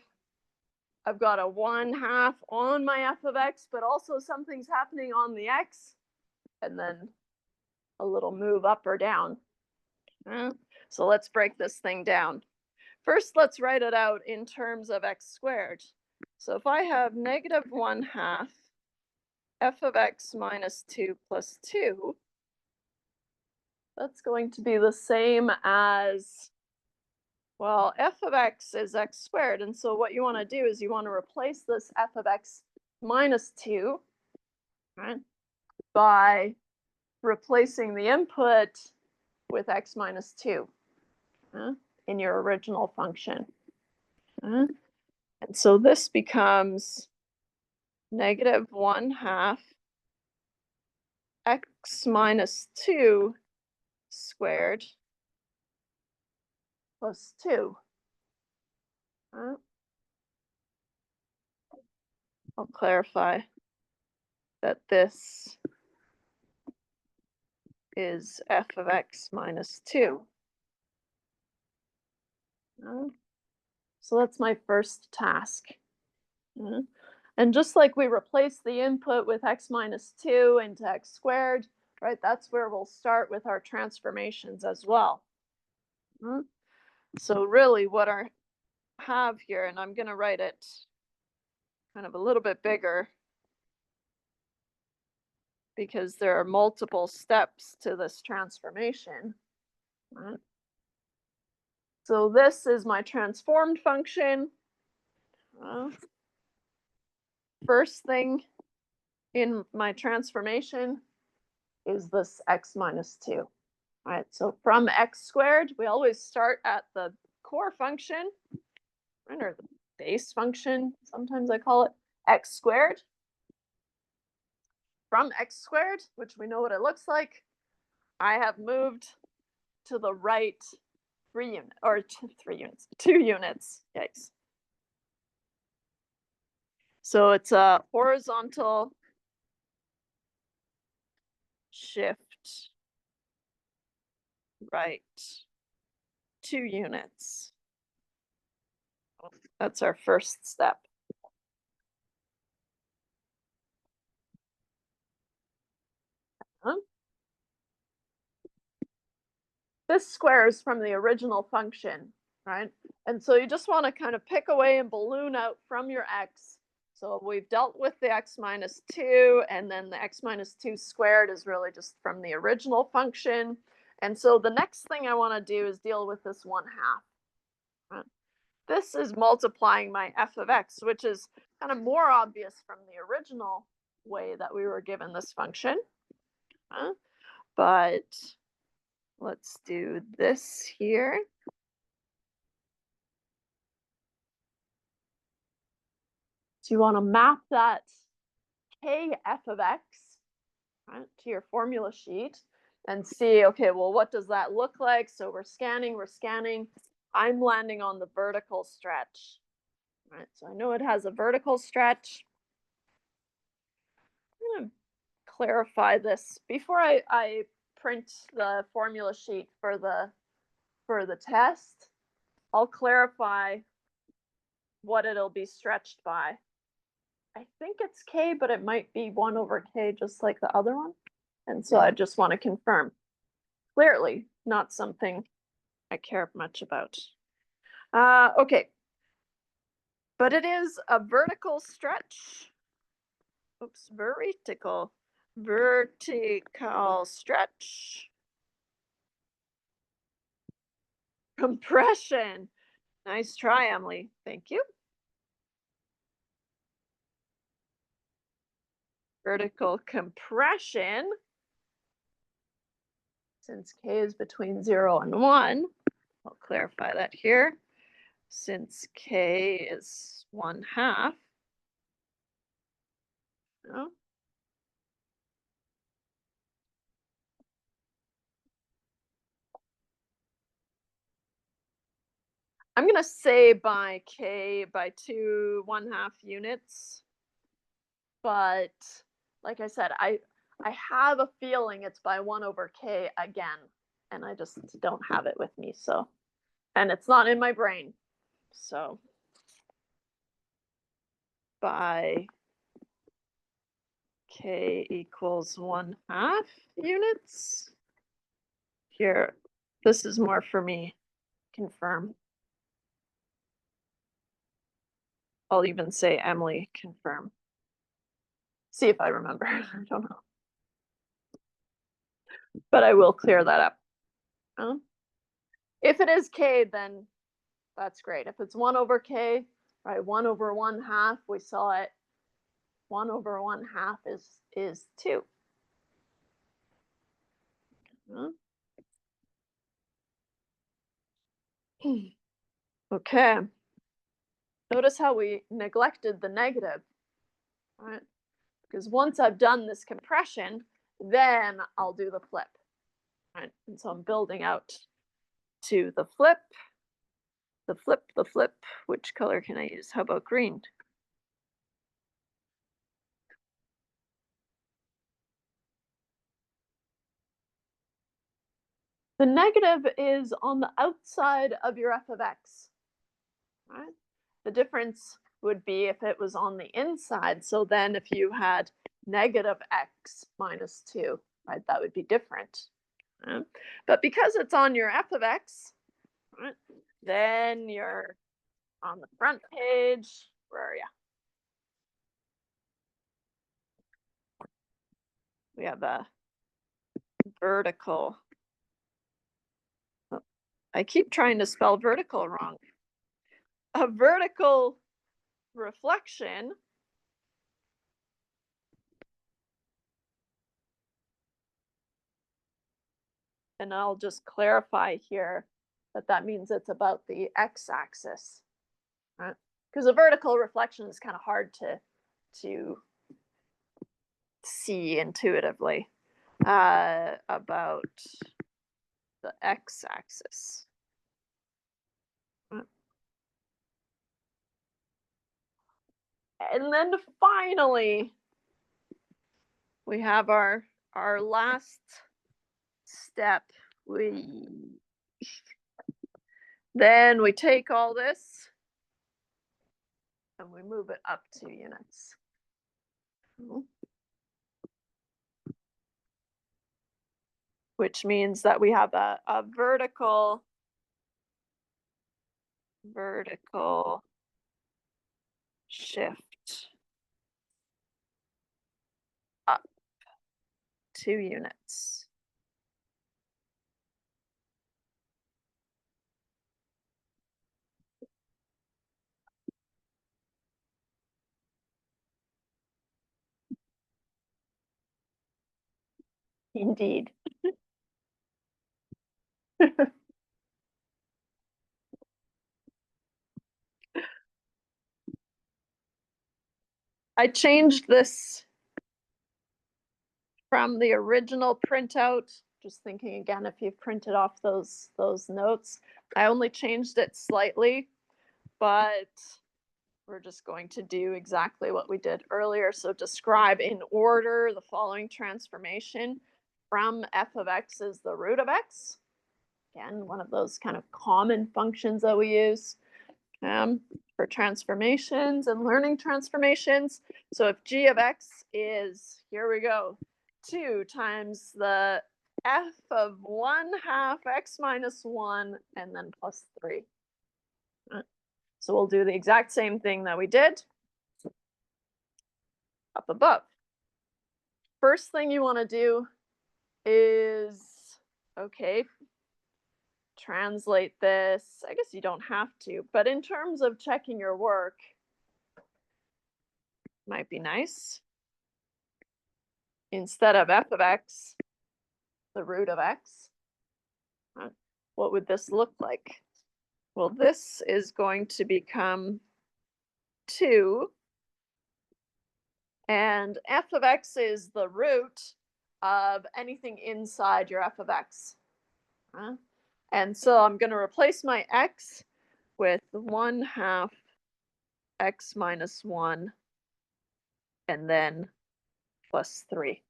I've got a 1/2 on my f of x, but also something's happening on the x, and then a little move up or down. So let's break this thing down. first let's write it out in terms of x squared. So if I have -1/2 f of x minus 2 plus 2, that's going to be the same as, well, f of x is x squared. And so what you want to do is you want to replace this f of x minus 2, right, by replacing the input with x minus 2 in your original function. And so this becomes -1/2 x minus 2 squared plus 2. I'll clarify that this is f of x minus 2. So that's my first task. And just like we replace the input with x minus 2 into x squared, right, that's where we'll start with our transformations as well. So really what I have here, and I'm going to write it kind of a little bit bigger because there are multiple steps to this transformation. Right? So this is my transformed function. First thing in my transformation is this x minus 2. All right, so from x squared, we always start at the core function, right, or the base function, sometimes I call it, x squared. From x squared, which we know what it looks like, I have moved to the right 2 units. Yikes. So it's a horizontal shift right 2 units. That's our first step. This squares from the original function, right? And so you just want to kind of pick away and balloon out from your x. So we've dealt with the x minus 2, and then the x minus 2 squared is really just from the original function. And so the next thing I want to do is deal with this 1/2. Right? This is multiplying my f of x, which is kind of more obvious from the original way that we were given this function. But let's do this here. So you want to map that k f of x, right, to your formula sheet and see, okay, well, what does that look like? So we're scanning. I'm landing on the vertical stretch. Right, so I know it has a vertical stretch. I'm going to clarify this before I print the formula sheet for the test. I'll clarify what it'll be stretched by. I think it's k, but it might be 1/k, just like the other one. And so I just want to confirm. Clearly, not something I care much about. Okay. But it is a vertical stretch. Oops, vertical stretch. Compression. Nice try, Emily. Thank you. Vertical compression. Since k is between 0 and 1, I'll clarify that here. Since k is 1/2. No. I'm going to say by k by 2 1/2 units. But like I said, I have a feeling it's by 1/k again, and I just don't have it with me. So, and it's not in my brain. So by k equals 1/2 units. Here, this is more for me. Confirm. I'll even say Emily confirm. See if I remember. I don't know. But I will clear that up. If it is k, then that's great. If it's 1 over k, right, 1 over 1/2, we saw it. 1 over 1/2 is 2. Okay. Notice how we neglected the negative, right? Because once I've done this compression, then I'll do the flip, right? And so I'm building out to the flip, the flip, the flip. Which color can I use? How about green? The negative is on the outside of your f of x, right? The difference would be if it was on the inside. So then if you had negative x minus 2, right, that would be different. Right? But because it's on your f of x, right, then you're on the front page. Where are you? We have a vertical. Oh, I keep trying to spell vertical wrong. A vertical reflection and I'll just clarify here that that means it's about the x-axis, right? Because a vertical reflection is kind of hard to see intuitively about the x-axis. And then finally, we have our last step. Then we take all this and we move it up 2 units. Which means that we have a vertical shift up 2 units. Indeed. I changed this from the original printout. Just thinking again, if you've printed off those notes, I only changed it slightly, but we're just going to do exactly what we did earlier. So describe in order the following transformation from f of x is the root of x. Again, one of those kind of common functions that we use for transformations and learning transformations. So if g of x is, here we go, 2 times the f of 1/2 x minus 1 and then plus 3. So we'll do the exact same thing that we did up above. First thing you want to do is, okay, translate this. I guess you don't have to, but in terms of checking your work, might be nice. Instead of f of x, the root of x, what would this look like? Well, this is going to become 2, and f of x is the root of anything inside your f of x. And so I'm going to replace my x with 1/2 x minus 1 and then plus 3.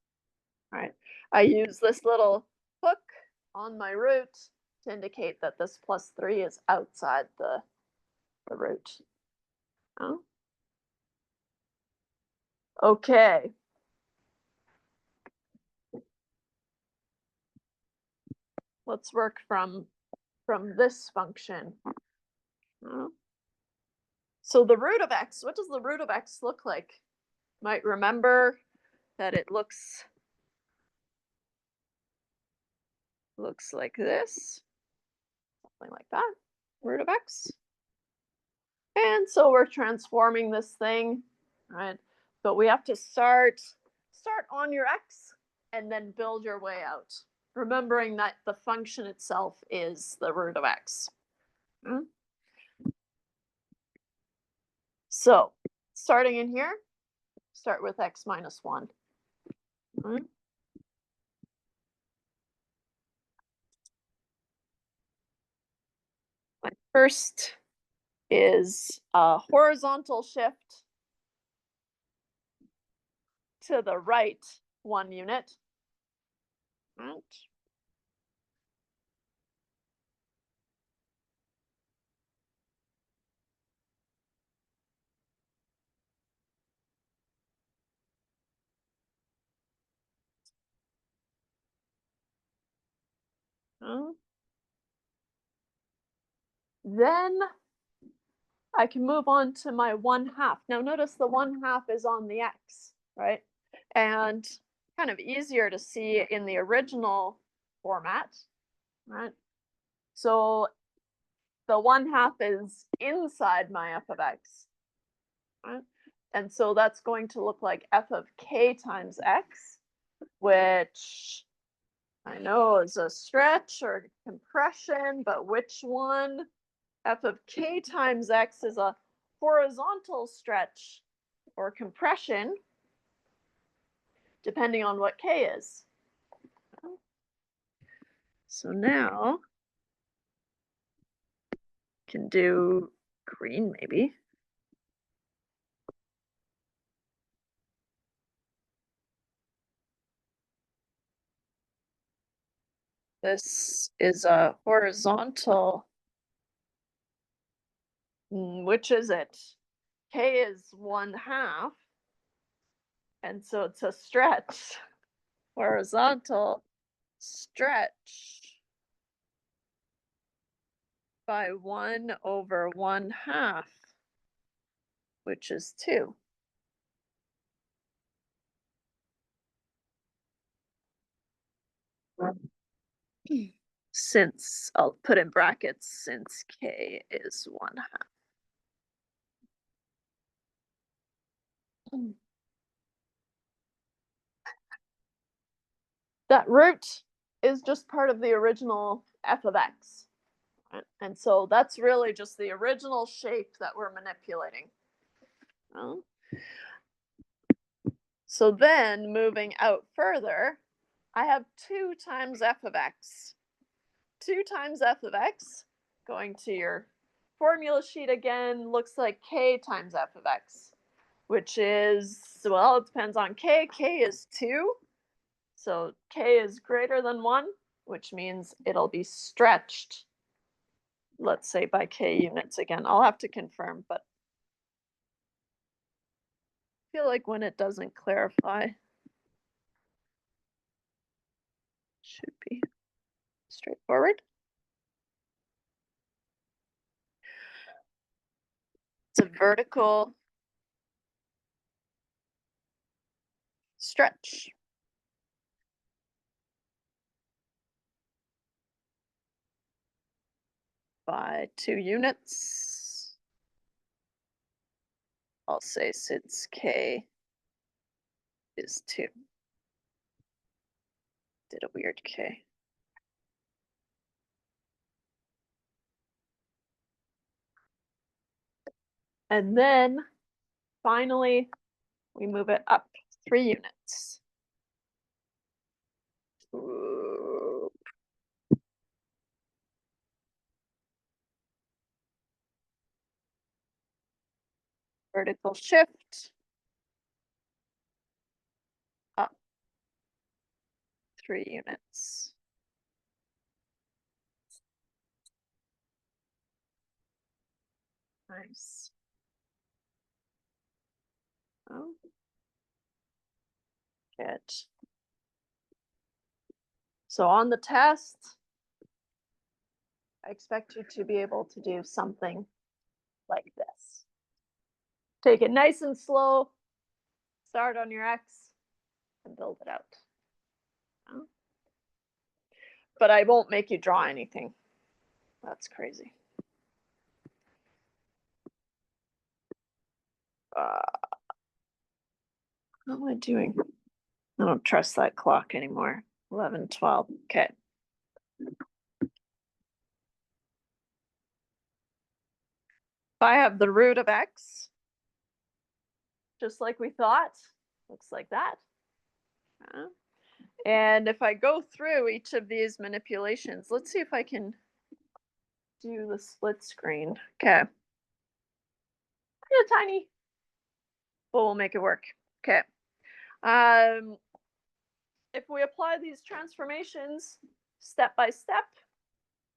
All right. I use this little hook on my root to indicate that this plus 3 is outside the root. Oh. Okay. Let's work from this function. So the root of x, what does the root of x look like? Might remember that it looks like this, something like that, root of x. And so we're transforming this thing, right? But we have to start on your x and then build your way out, remembering that the function itself is the root of x. Mm. So starting in here, start with x minus 1. Mm. My first is a horizontal shift to the right 1 unit. Right. Mm. Then I can move on to my 1/2. Now notice the 1/2 is on the x, right? And kind of easier to see in the original format, right? So the 1/2 is inside my f of x, right? And so that's going to look like f of k times x, which I know is a stretch or compression, but which one? F of k times x is a horizontal stretch or compression, depending on what k is. So now can do green maybe. This is a horizontal. Which is it? K is 1/2, and so it's a stretch. Horizontal stretch by 1 over 1/2, which is 2. Since I'll put in brackets since k is 1/2. That root is just part of the original f of x. Right? And so that's really just the original shape that we're manipulating. Well, so then moving out further, I have 2 times f of x. 2 times f of x, going to your formula sheet again, looks like k times f of x, which is, well, it depends on k. K is 2, so k is greater than 1, which means it'll be stretched, let's say, by k units again. I'll have to confirm, but I feel like when it doesn't clarify, should be straightforward. It's a vertical stretch. By 2 units. I'll say since k is 2. Did a weird k. And then finally, we move it up 3 units. Ooh. Vertical shift up 3 units. Nice. Oh. Good. So on the test, I expect you to be able to do something like this. Take it nice and slow. Start on your x and build it out. But I won't make you draw anything. That's crazy. How am I doing? I don't trust that clock anymore. 11, 12. Okay. If I have the root of x, just like we thought, looks like that. And if I go through each of these manipulations, let's see if I can do the split screen. Okay. Tiny, but we'll make it work. Okay. If we apply these transformations step by step,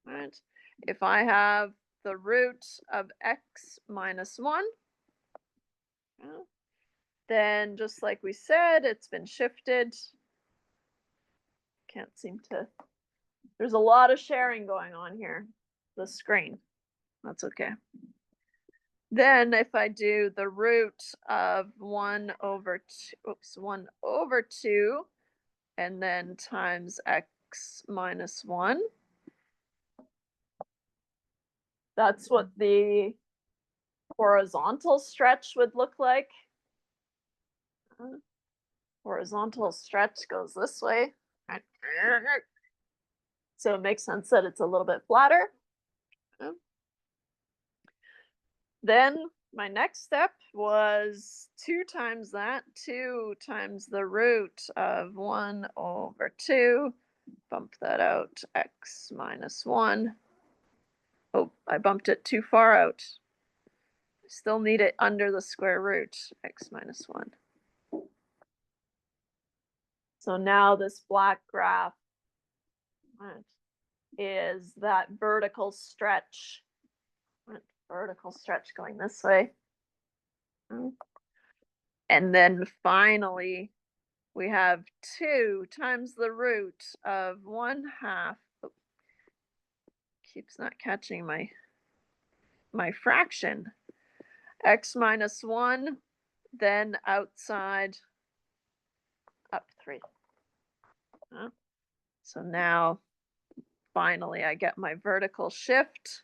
right? If I have the root of x minus 1, then just like we said, it's been shifted. Can't seem to, there's a lot of sharing going on here, the screen. That's okay. Then if I do the root of 1 over 2, and then times x minus 1, that's what the horizontal stretch would look like. Horizontal stretch goes this way. So it makes sense that it's a little bit flatter. Then my next step was 2 times that, 2 times the root of 1 over 2. Bump that out, x minus 1. Oh, I bumped it too far out. Still need it under the square root, x minus 1. So now this black graph is that vertical stretch. Vertical stretch going this way. And then finally, we have 2 times the root of 1/2. Oh, keeps not catching my fraction. X minus 1, then outside up 3. So now, finally, I get my vertical shift.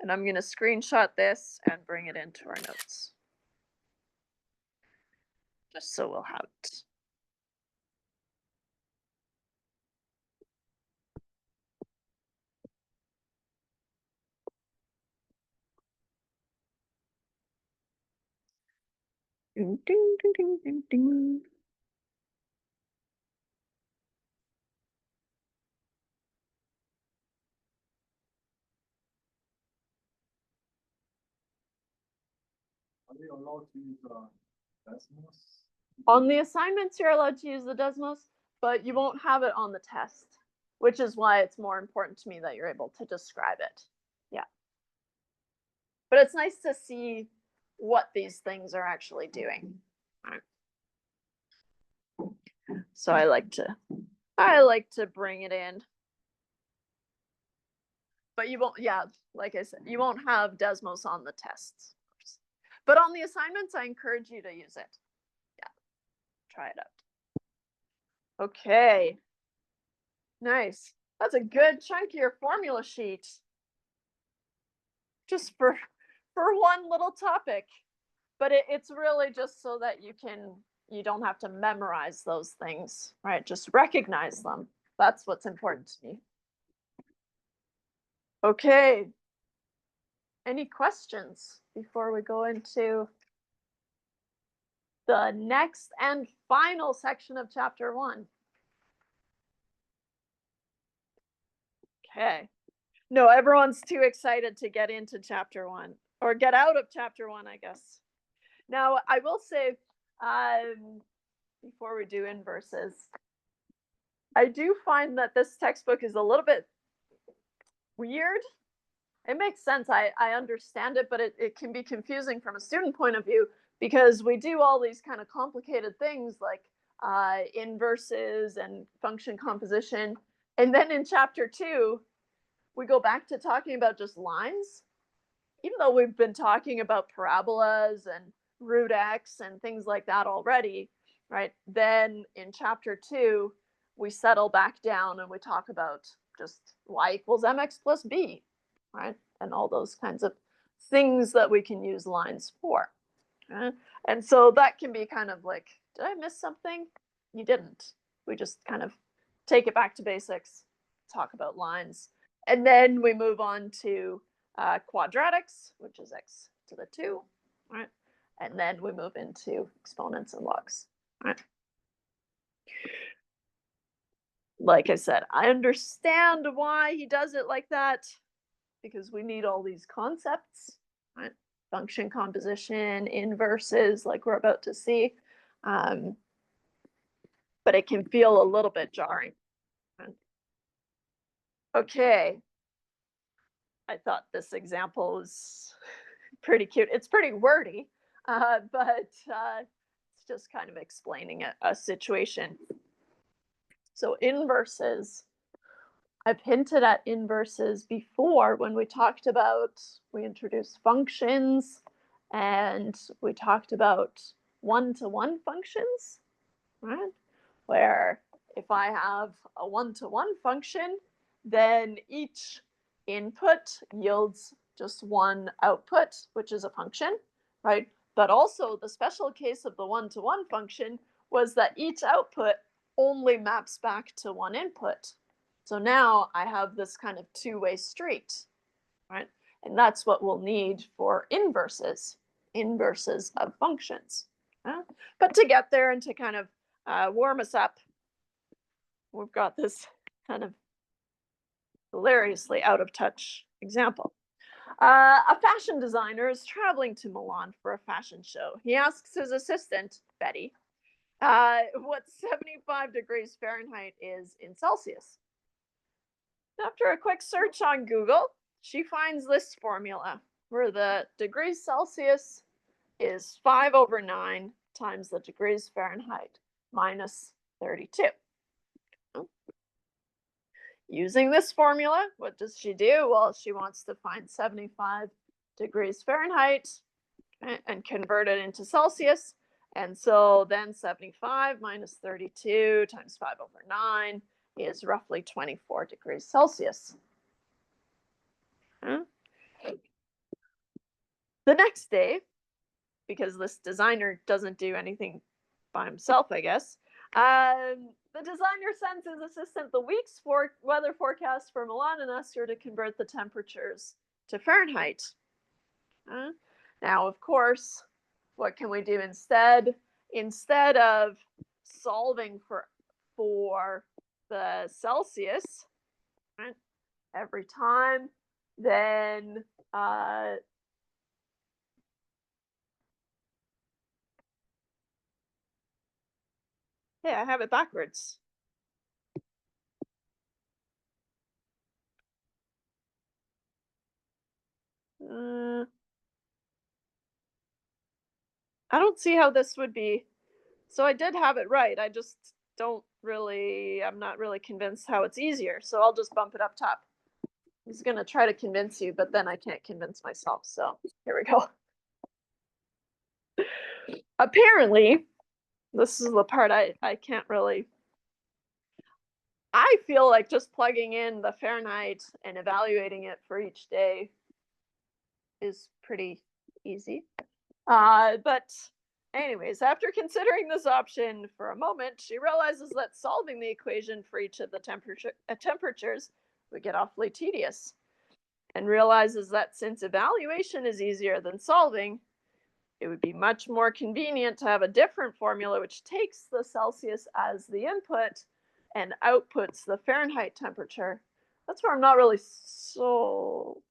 And I'm going to screenshot this and bring it into our notes. Just so we'll have it. Ding, ding, ding, ding, ding, ding. Are they allowed to use Desmos? On the assignments, you're allowed to use the Desmos, but you won't have it on the test, which is why it's more important to me that you're able to describe it. Yeah. But it's nice to see what these things are actually doing. So I like to bring it in. But you won't, yeah, like I said, you won't have Desmos on the tests. But on the assignments, I encourage you to use it. Yeah, try it out. Okay. Nice. That's a good chunk of your formula sheet. Just for one little topic. But it's really just so that you don't have to memorize those things, right? Just recognize them. That's what's important to me. Okay. Any questions before we go into the next and final section of chapter 1? Okay. No, everyone's too excited to get into chapter 1 or get out of chapter 1, I guess. Now, I will say, before we do inverses, I do find that this textbook is a little bit weird. It makes sense. I understand it, but it can be confusing from a student point of view because we do all these kind of complicated things like inverses and function composition. And then in chapter 2, we go back to talking about just lines. even though we've been talking about parabolas and root x and things like that already, right? Then in chapter 2, we settle back down and we talk about just y equals mx plus b, right? And all those kinds of things that we can use lines for. And so that can be kind of like, did I miss something? You didn't. We just kind of take it back to basics, talk about lines. And then we move on to quadratics, which is x to the 2, right? And then we move into exponents and logs, right? Like I said, I understand why he does it like that, because we need all these concepts, right? Function composition, inverses, like we're about to see. But it can feel a little bit jarring. Okay. I thought this example was pretty cute. It's pretty wordy, but it's just kind of explaining a situation. So inverses, I've hinted at inverses before when we talked about, we introduced functions and we talked about one-to-one functions, right? Where if I have a one-to-one function, then each input yields just one output, which is a function, right? But also the special case of the one-to-one function was that each output only maps back to one input. So now I have this kind of two-way street, right? And that's what we'll need for inverses of functions. But to get there and to kind of warm us up, we've got this kind of hilariously out of touch example. A fashion designer is traveling to Milan for a fashion show. He asks his assistant, Betty, what 75 degrees Fahrenheit is in Celsius. After a quick search on Google, she finds this formula where the degrees Celsius is 5/9 times the degrees Fahrenheit minus 32. Using this formula, what does she do? Well, she wants to find 75 degrees Fahrenheit and convert it into Celsius. And so then 75 minus 32 times 5/9 is roughly 24 degrees Celsius. The next day, because this designer doesn't do anything by himself, I guess, the designer sends his assistant the week's weather forecast for Milan and asks her to convert the temperatures to Fahrenheit. Now, of course, what can we do instead? Instead of solving for the Celsius, right, every time, then yeah, I have it backwards. I don't see how this would be. So I did have it right. I just I'm not really convinced how it's easier. So I'll just bump it up top. I was going to try to convince you, but then I can't convince myself. So here we go. Apparently, this is the part I can't really. I feel like just plugging in the Fahrenheit and evaluating it for each day is pretty easy. But anyways, after considering this option for a moment, she realizes that solving the equation for each of the temperatures would get awfully tedious, and realizes that since evaluation is easier than solving, it would be much more convenient to have a different formula which takes the Celsius as the input and outputs the Fahrenheit temperature. That's where I'm not really sold.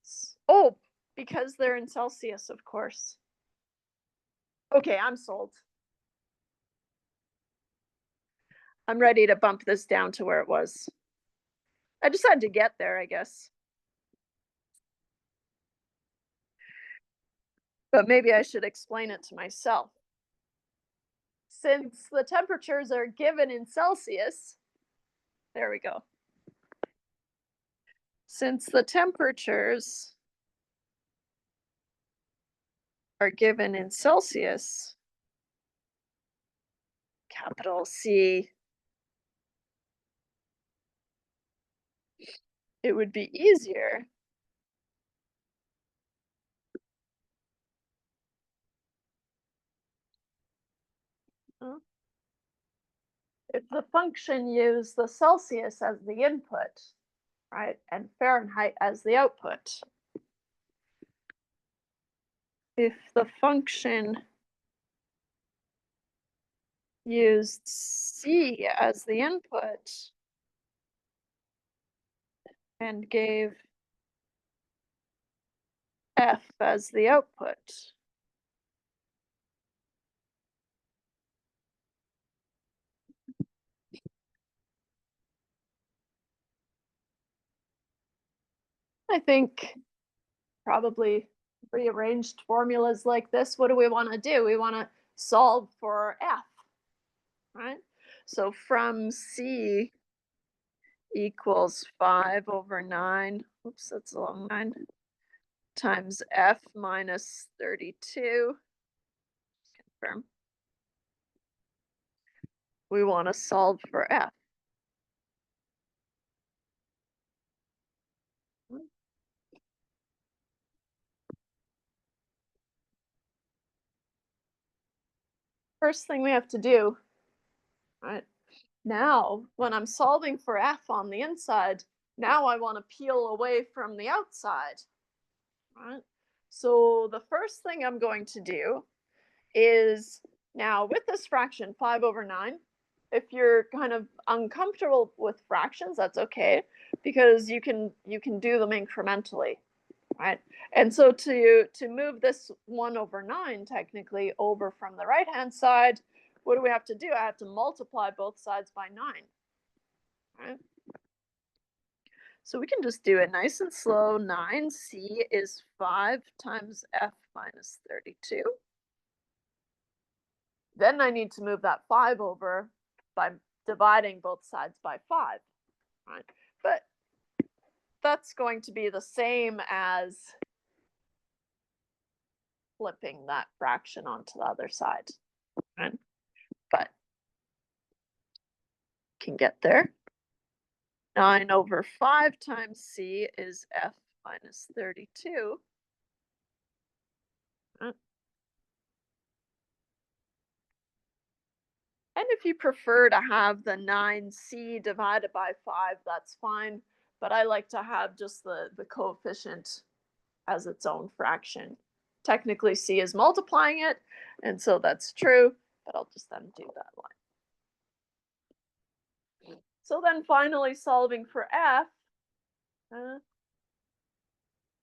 Oh, because they're in Celsius, of course. Okay, I'm sold. I'm ready to bump this down to where it was. I just had to get there, I guess. But maybe I should explain it to myself. Since the temperatures are given in Celsius, there we go. Since the temperatures are given in Celsius, capital C, it would be easier uh, if the function used the Celsius as the input, right, and Fahrenheit as the output. If the function used C as the input and gave F as the output, I think probably rearranged formulas like this, what do we want to do? We want to solve for F, right? So from C equals 5 over 9, oops, that's a long 9, times F minus 32, confirm. We want to solve for F. First thing we have to do, right? Now, when I'm solving for F on the inside, now I want to peel away from the outside, right? So the first thing I'm going to do is now with this fraction 5 over 9, if you're kind of uncomfortable with fractions, that's okay, because you can do them incrementally, right? And so to move this 1 over 9 technically over from the right hand side, what do we have to do? I have to multiply both sides by 9, right? So we can just do it nice and slow. 9c is 5 times f minus 32. Then I need to move that 5 over by dividing both sides by 5, right? But that's going to be the same as flipping that fraction onto the other side, right? But can get there. 9 over 5 times c is f minus 32. Right? And if you prefer to have the 9c divided by 5, that's fine. But I like to have just the coefficient as its own fraction. Technically, c is multiplying it, and so that's true, but I'll just then do that line. So then finally solving for f,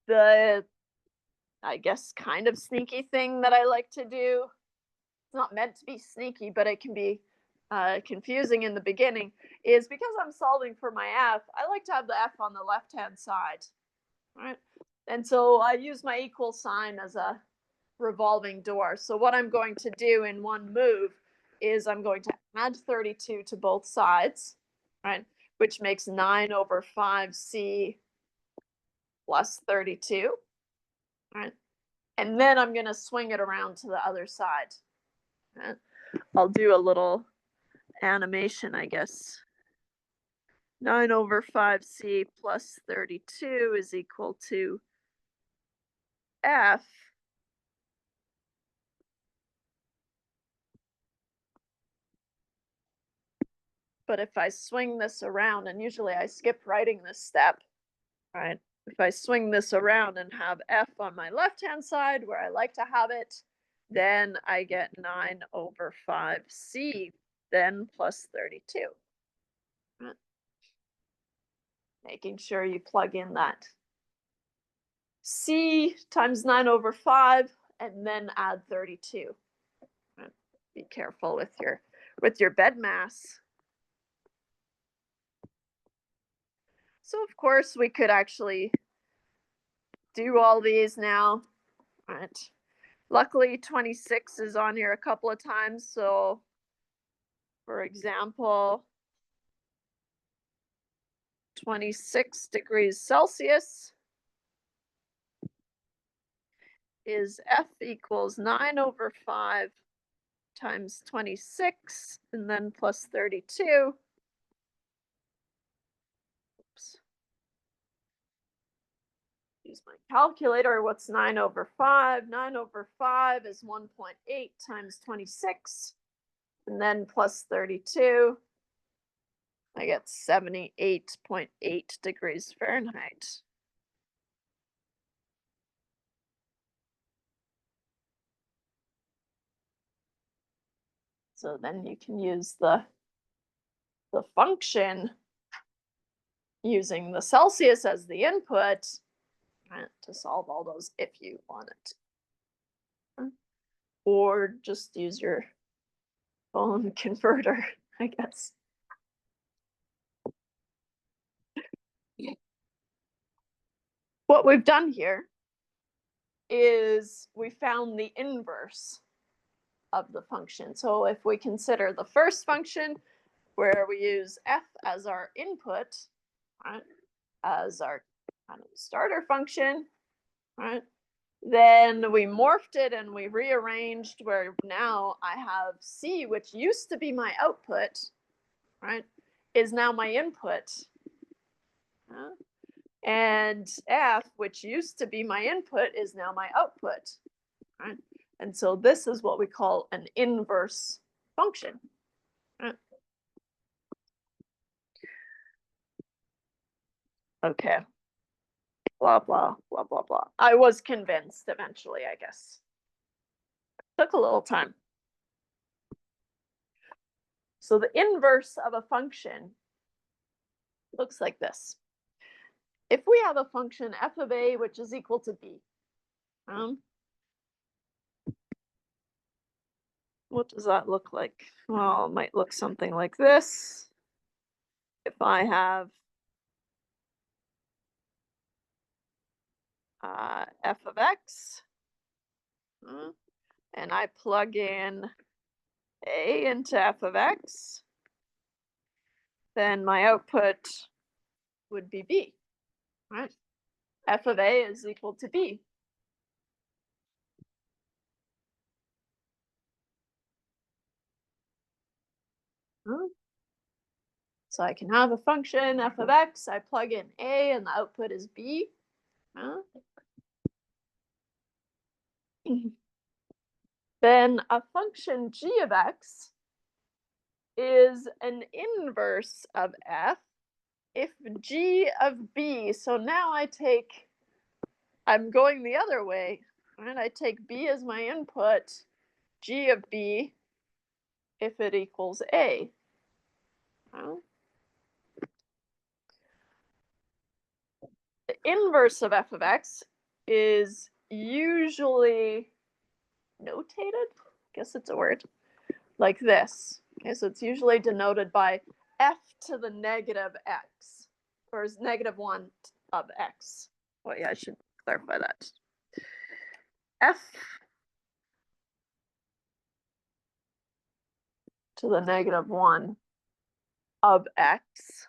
the, I guess, kind of sneaky thing that I like to do, it's not meant to be sneaky, but it can be confusing in the beginning, is because I'm solving for my f, I like to have the f on the left-hand side, right? And so I use my equal sign as a revolving door. So what I'm going to do in one move is I'm going to add 32 to both sides, right? Which makes 9 over 5c plus 32, right? And then I'm going to swing it around to the other side. Right? I'll do a little animation, I guess. 9 over 5c plus 32 is equal to f. But if I swing this around, and usually I skip writing this step, right? If I swing this around and have f on my left-hand side where I like to have it, then I get 9 over 5c, then plus 32. Right? Making sure you plug in that c times 9 over 5 and then add 32. Right? Be careful with your bed mass. So of course we could actually do all these now, right? Luckily 26 is on here a couple of times, so for example, 26 degrees Celsius is f equals 9 over 5 times 26, and then plus 32. Oops. Use my calculator. What's 9 over 5? 9 over 5 is 1.8 times 26, and then plus 32. I get 78.8 degrees Fahrenheit. So then you can use the function using the Celsius as the input to solve all those if you want it. Or just use your phone converter, I guess. What we've done here is we found the inverse of the function. So if we consider the first function where we use f as our input, right, as our kind of starter function, right, then we morphed it and we rearranged where now I have c, which used to be my output, right, is now my input. And f, which used to be my input, is now my output. Right? And so this is what we call an inverse function. Right? Okay. Blah, blah, blah, blah, blah. I was convinced eventually, I guess. Took a little time. So the inverse of a function looks like this. If we have a function f of a which is equal to b, what does that look like? Well, it might look something like this. If I have f of x, and I plug in a into f of x, then my output would be b, right? F of a is equal to b. So I can have a function f of x, I plug in a, and the output is b. Then a function g of x is an inverse of f if g of b, so now I'm going the other way, right? I take b as my input, g of b, if it equals a. The inverse of f of x is usually notated, I guess it's a word, like this. Okay, so it's usually denoted by f to the negative x, or is -1 of x. Oh yeah, I should clarify that. F to the -1 of x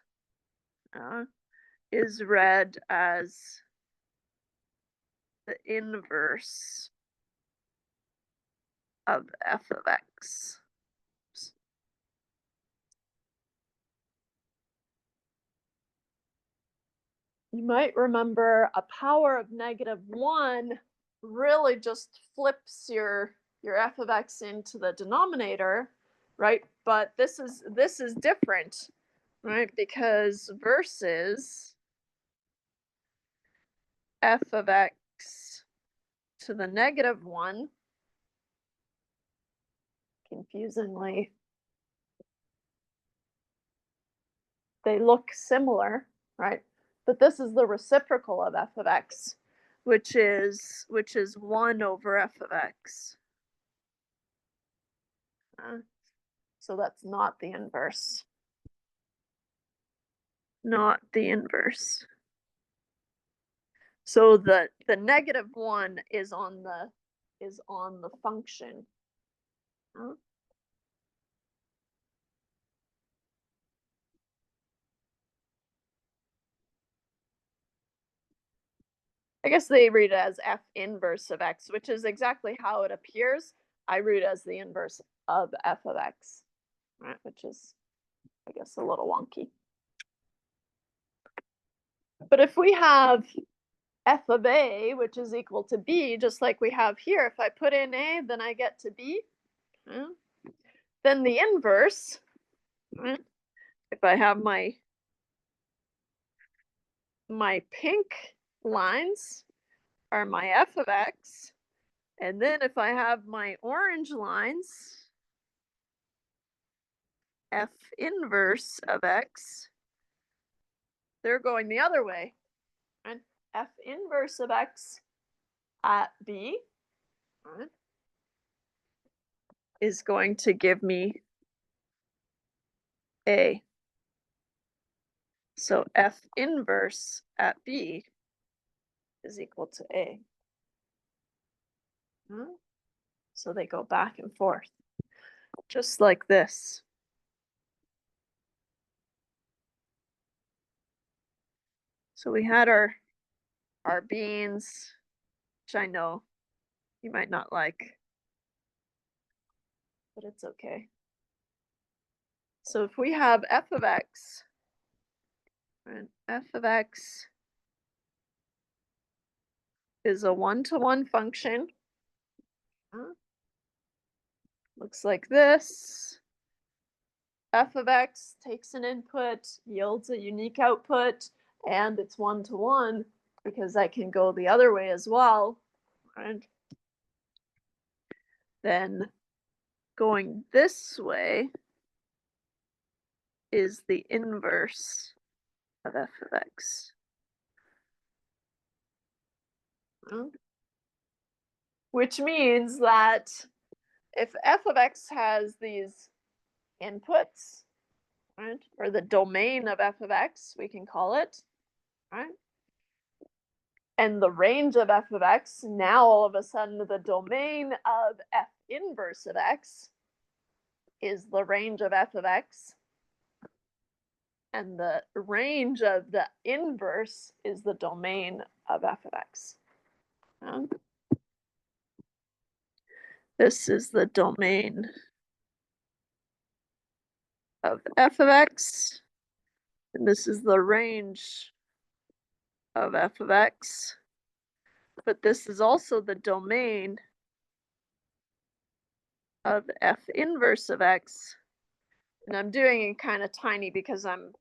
is read as the inverse of f of x. You might remember a power of -1 really just flips your f of x into the denominator, right? But this is different, right? Because versus f of x to the -1, confusingly, they look similar, right? But this is the reciprocal of f of x, which is 1 over f of x. So that's not the inverse. Not the inverse. So the -1 is on the function. I guess they read it as f inverse of x, which is exactly how it appears. I read it as the inverse of f of x, right? Which is, I guess, a little wonky. But if we have f of a, which is equal to b, just like we have here, if I put in a, then I get to b. Then the inverse, right? If I have my pink lines are my f of x, and then if I have my orange lines, f inverse of x, they're going the other way. And f inverse of x at b, right, is going to give me a. So f inverse at b is equal to a. So they go back and forth, just like this. So we had our beans, which I know you might not like, but it's okay. So if we have f of x, and f of x is a one-to-one function, looks like this. F of x takes an input, yields a unique output, and it's one-to-one because I can go the other way as well, right? Then going this way is the inverse of f of x. Which means that if f of x has these inputs, right, or the domain of f of x, we can call it, right? And the range of f of x, now all of a sudden the domain of f inverse of x is the range of f of x. And the range of the inverse is the domain of f of x. This is the domain of f of x, and this is the range of f of x. But this is also the domain of f inverse of x. And I'm doing it kind of tiny because I'm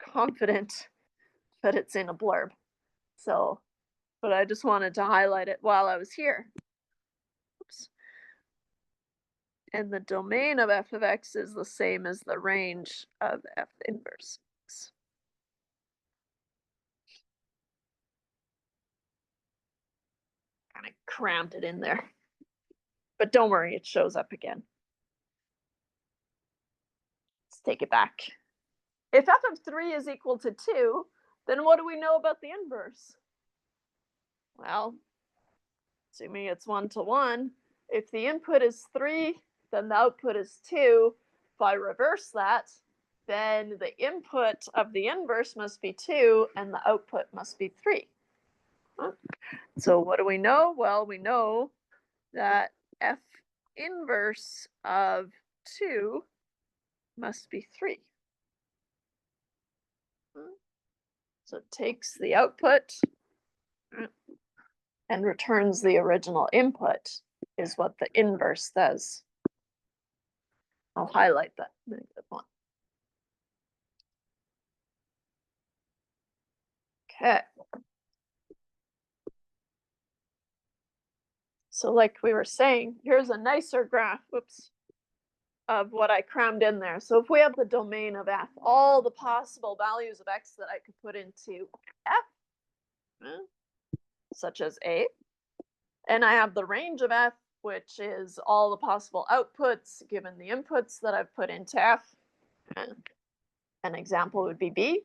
confident that it's in a blurb. So, but I just wanted to highlight it while I was here. Oops. And the domain of f of x is the same as the range of f inverse x. Kind of crammed it in there. But don't worry, it shows up again. Let's take it back. If f of 3 is equal to 2, then what do we know about the inverse? Well, assuming it's one-to-one, if the input is 3, then the output is 2. If I reverse that, then the input of the inverse must be 2 and the output must be 3. So what do we know? Well, we know that f inverse of 2 must be 3. So it takes the output and returns the original input is what the inverse does. I'll highlight that negative one. Okay. So like we were saying, here's a nicer graph, whoops, of what I crammed in there. So if we have the domain of f, all the possible values of x that I could put into f, such as a, and I have the range of f, which is all the possible outputs given the inputs that I've put into f. An example would be b.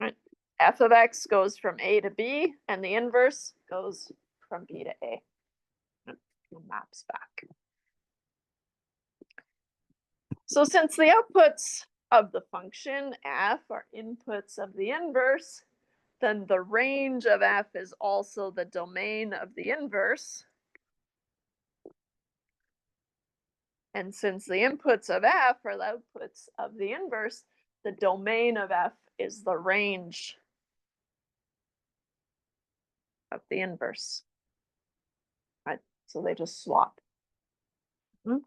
Right? F of x goes from a to b, and the inverse goes from b to a. And maps back. So since the outputs of the function f are inputs of the inverse, then the range of f is also the domain of the inverse. And since the inputs of f are the outputs of the inverse, the domain of f is the range of the inverse. Right? So they just swap. Hmm?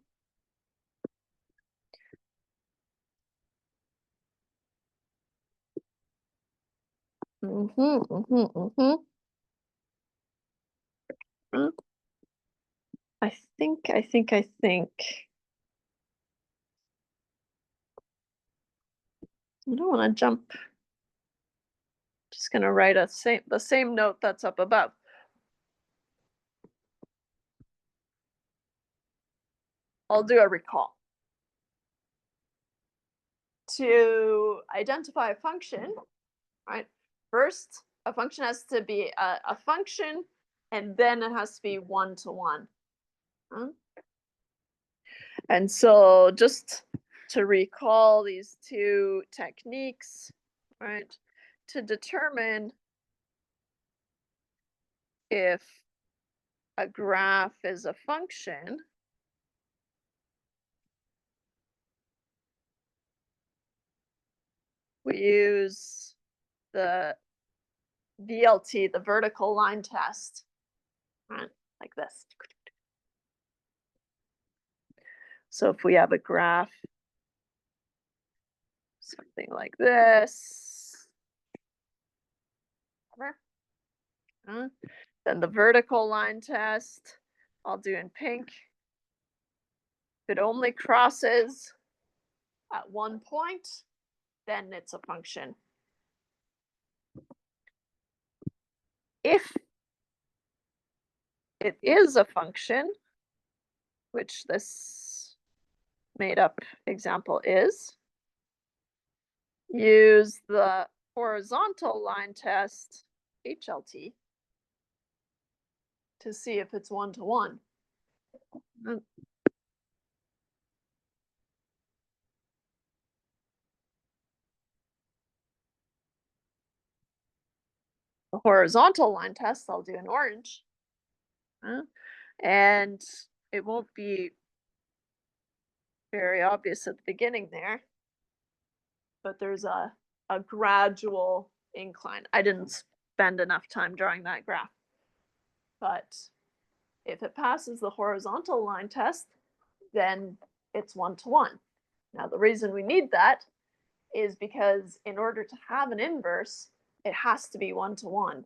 Mm-hmm, mm-hmm, mm-hmm. Mm. I think. I don't want to jump. Just gonna write the same note that's up above. I'll do a recall. To identify a function, right? First, a function has to be a function, and then it has to be one-to-one. And so just to recall these two techniques, right? To determine if a graph is a function, we use the VLT, the vertical line test, right? Like this. So if we have a graph, something like this, then the vertical line test, I'll do in pink. If it only crosses at one point, then it's a function. If it is a function, which this made up example is, use the horizontal line test, HLT, to see if it's one-to-one. The horizontal line test, I'll do in orange. And it won't be very obvious at the beginning there, but there's a gradual incline. I didn't spend enough time drawing that graph. But if it passes the horizontal line test, then it's one-to-one. Now, the reason we need that is because in order to have an inverse, it has to be one-to-one.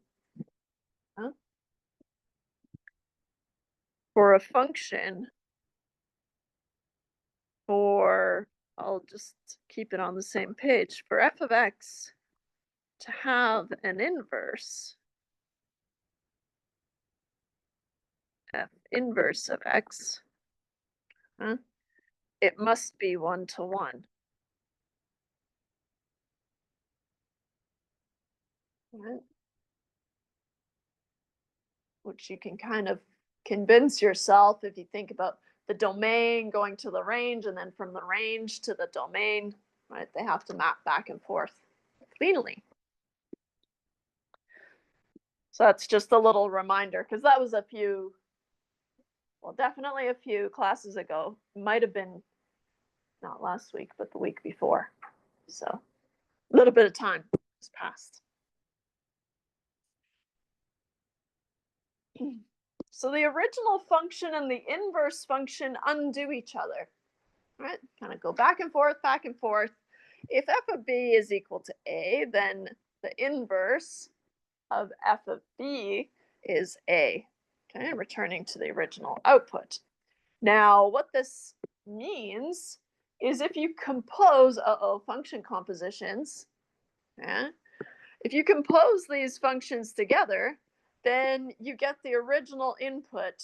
For a function, I'll just keep it on the same page. For f of x to have an inverse, f inverse of x, it must be one-to-one. Right? Which you can kind of convince yourself if you think about the domain going to the range, and then from the range to the domain, right? They have to map back and forth cleanly. So that's just a little reminder, because that was definitely a few classes ago. Might have been not last week, but the week before. So a little bit of time has passed. So the original function and the inverse function undo each other, right? Kind of go back and forth, back and forth. If f of b is equal to a, then the inverse of f of b is a, okay? Returning to the original output. Now, what this means is if you compose, function compositions, if you compose these functions together, then you get the original input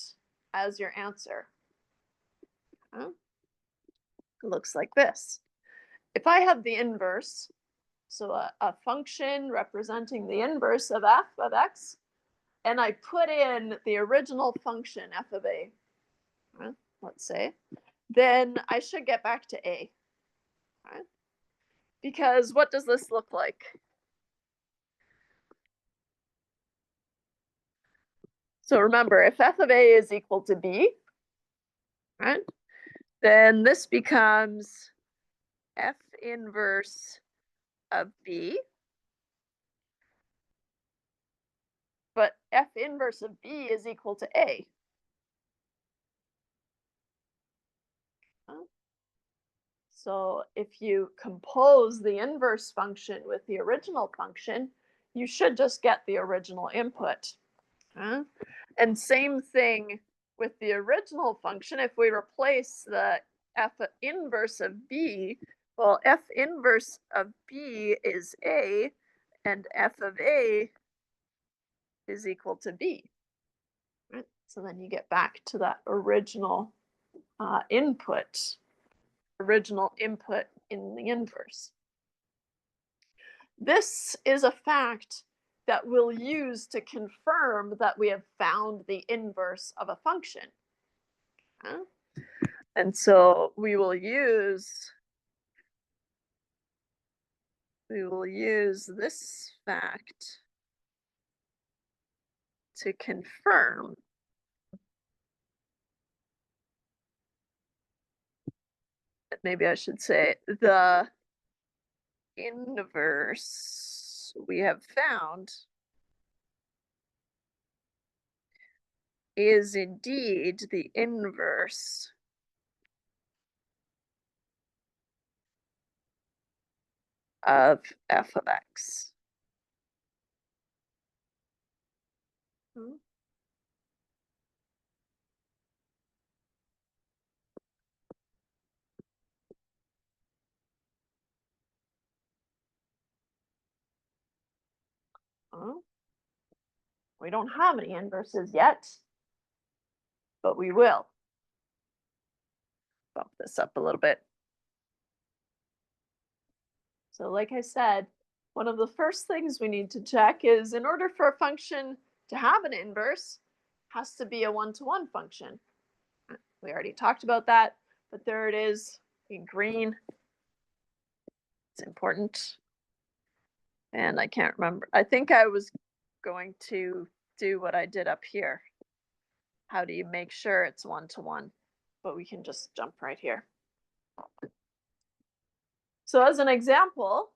as your answer. It looks like this. If I have the inverse, so a function representing the inverse of f of x, and I put in the original function f of a, let's say, then I should get back to a. Because what does this look like? So remember, if f of a is equal to b, right, then this becomes f inverse of b, but f inverse of b is equal to a. So if you compose the inverse function with the original function, you should just get the original input. And same thing with the original function. If we replace the f inverse of b, well, f inverse of b is a, and f of a is equal to b. Right? So then you get back to that original original input in the inverse. This is a fact that we'll use to confirm that we have found the inverse of a function. And so we will use this fact to confirm maybe I should say the inverse we have found is indeed the inverse of f of x. We don't have any inverses yet, but we will. Bump this up a little bit. So like I said, one of the first things we need to check is in order for a function to have an inverse, it has to be a one-to-one function. We already talked about that, but there it is in green. It's important. And I can't remember. I think I was going to do what I did up here. How do you make sure it's one-to-one? But we can just jump right here. So as an example,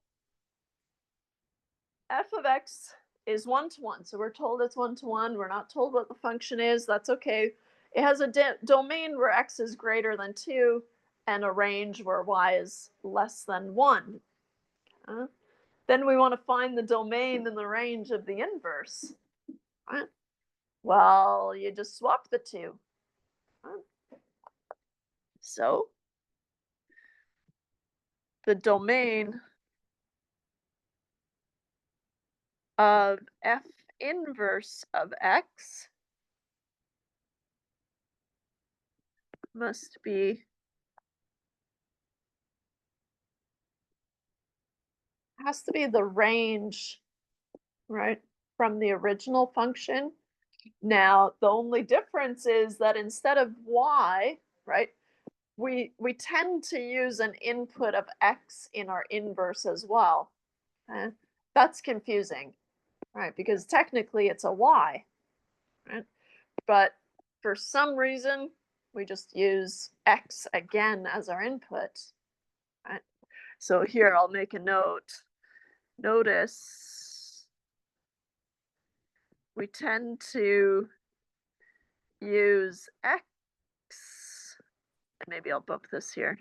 f of x is one-to-one. So we're told it's one-to-one. We're not told what the function is. That's okay. It has a domain where x is greater than 2 and a range where y is less than 1. Then we want to find the domain and the range of the inverse. Well, you just swap the two. So the domain of f inverse of x must be has to be the range, right, from the original function. Now, the only difference is that instead of y, right, we tend to use an input of x in our inverse as well. That's confusing, right, because technically it's a y, right? But for some reason, we just use x again as our input, right? So here I'll make a note. Notice we tend to use x, maybe I'll bump this here.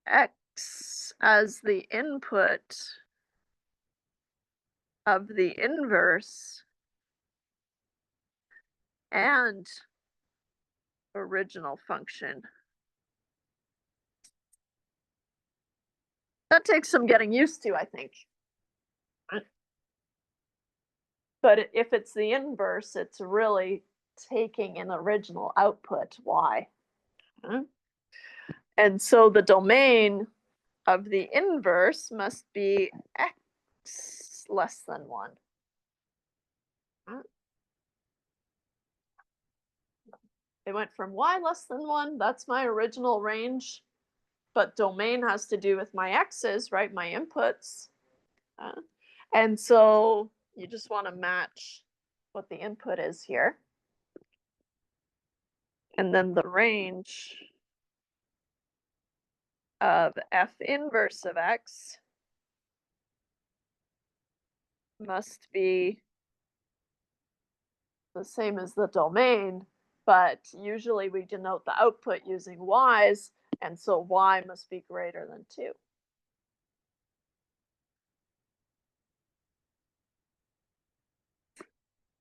X as the input of the inverse and original function. That takes some getting used to, I think. But if it's the inverse, it's really taking an original output, y. And so the domain of the inverse must be x less than 1. It went from y less than 1, that's my original range, but domain has to do with my x's, right, my inputs. And so you just want to match what the input is here. And then the range of f inverse of x must be the same as the domain, but usually we denote the output using y's, and so y must be greater than 2.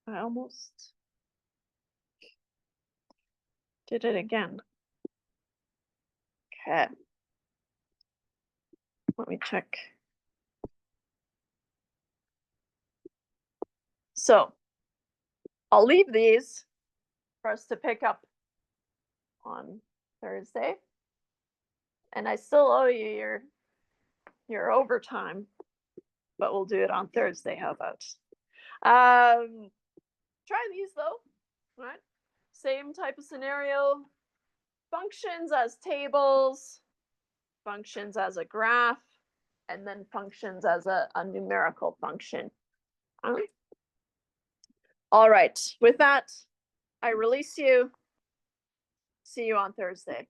I almost did it again. Okay. Let me check. So I'll leave these for us to pick up on Thursday. And I still owe you your overtime, but we'll do it on Thursday. How about? Try these though, right? Same type of scenario. Functions as tables, functions as a graph, and then functions as a numerical function. All right, with that, I release you. See you on Thursday.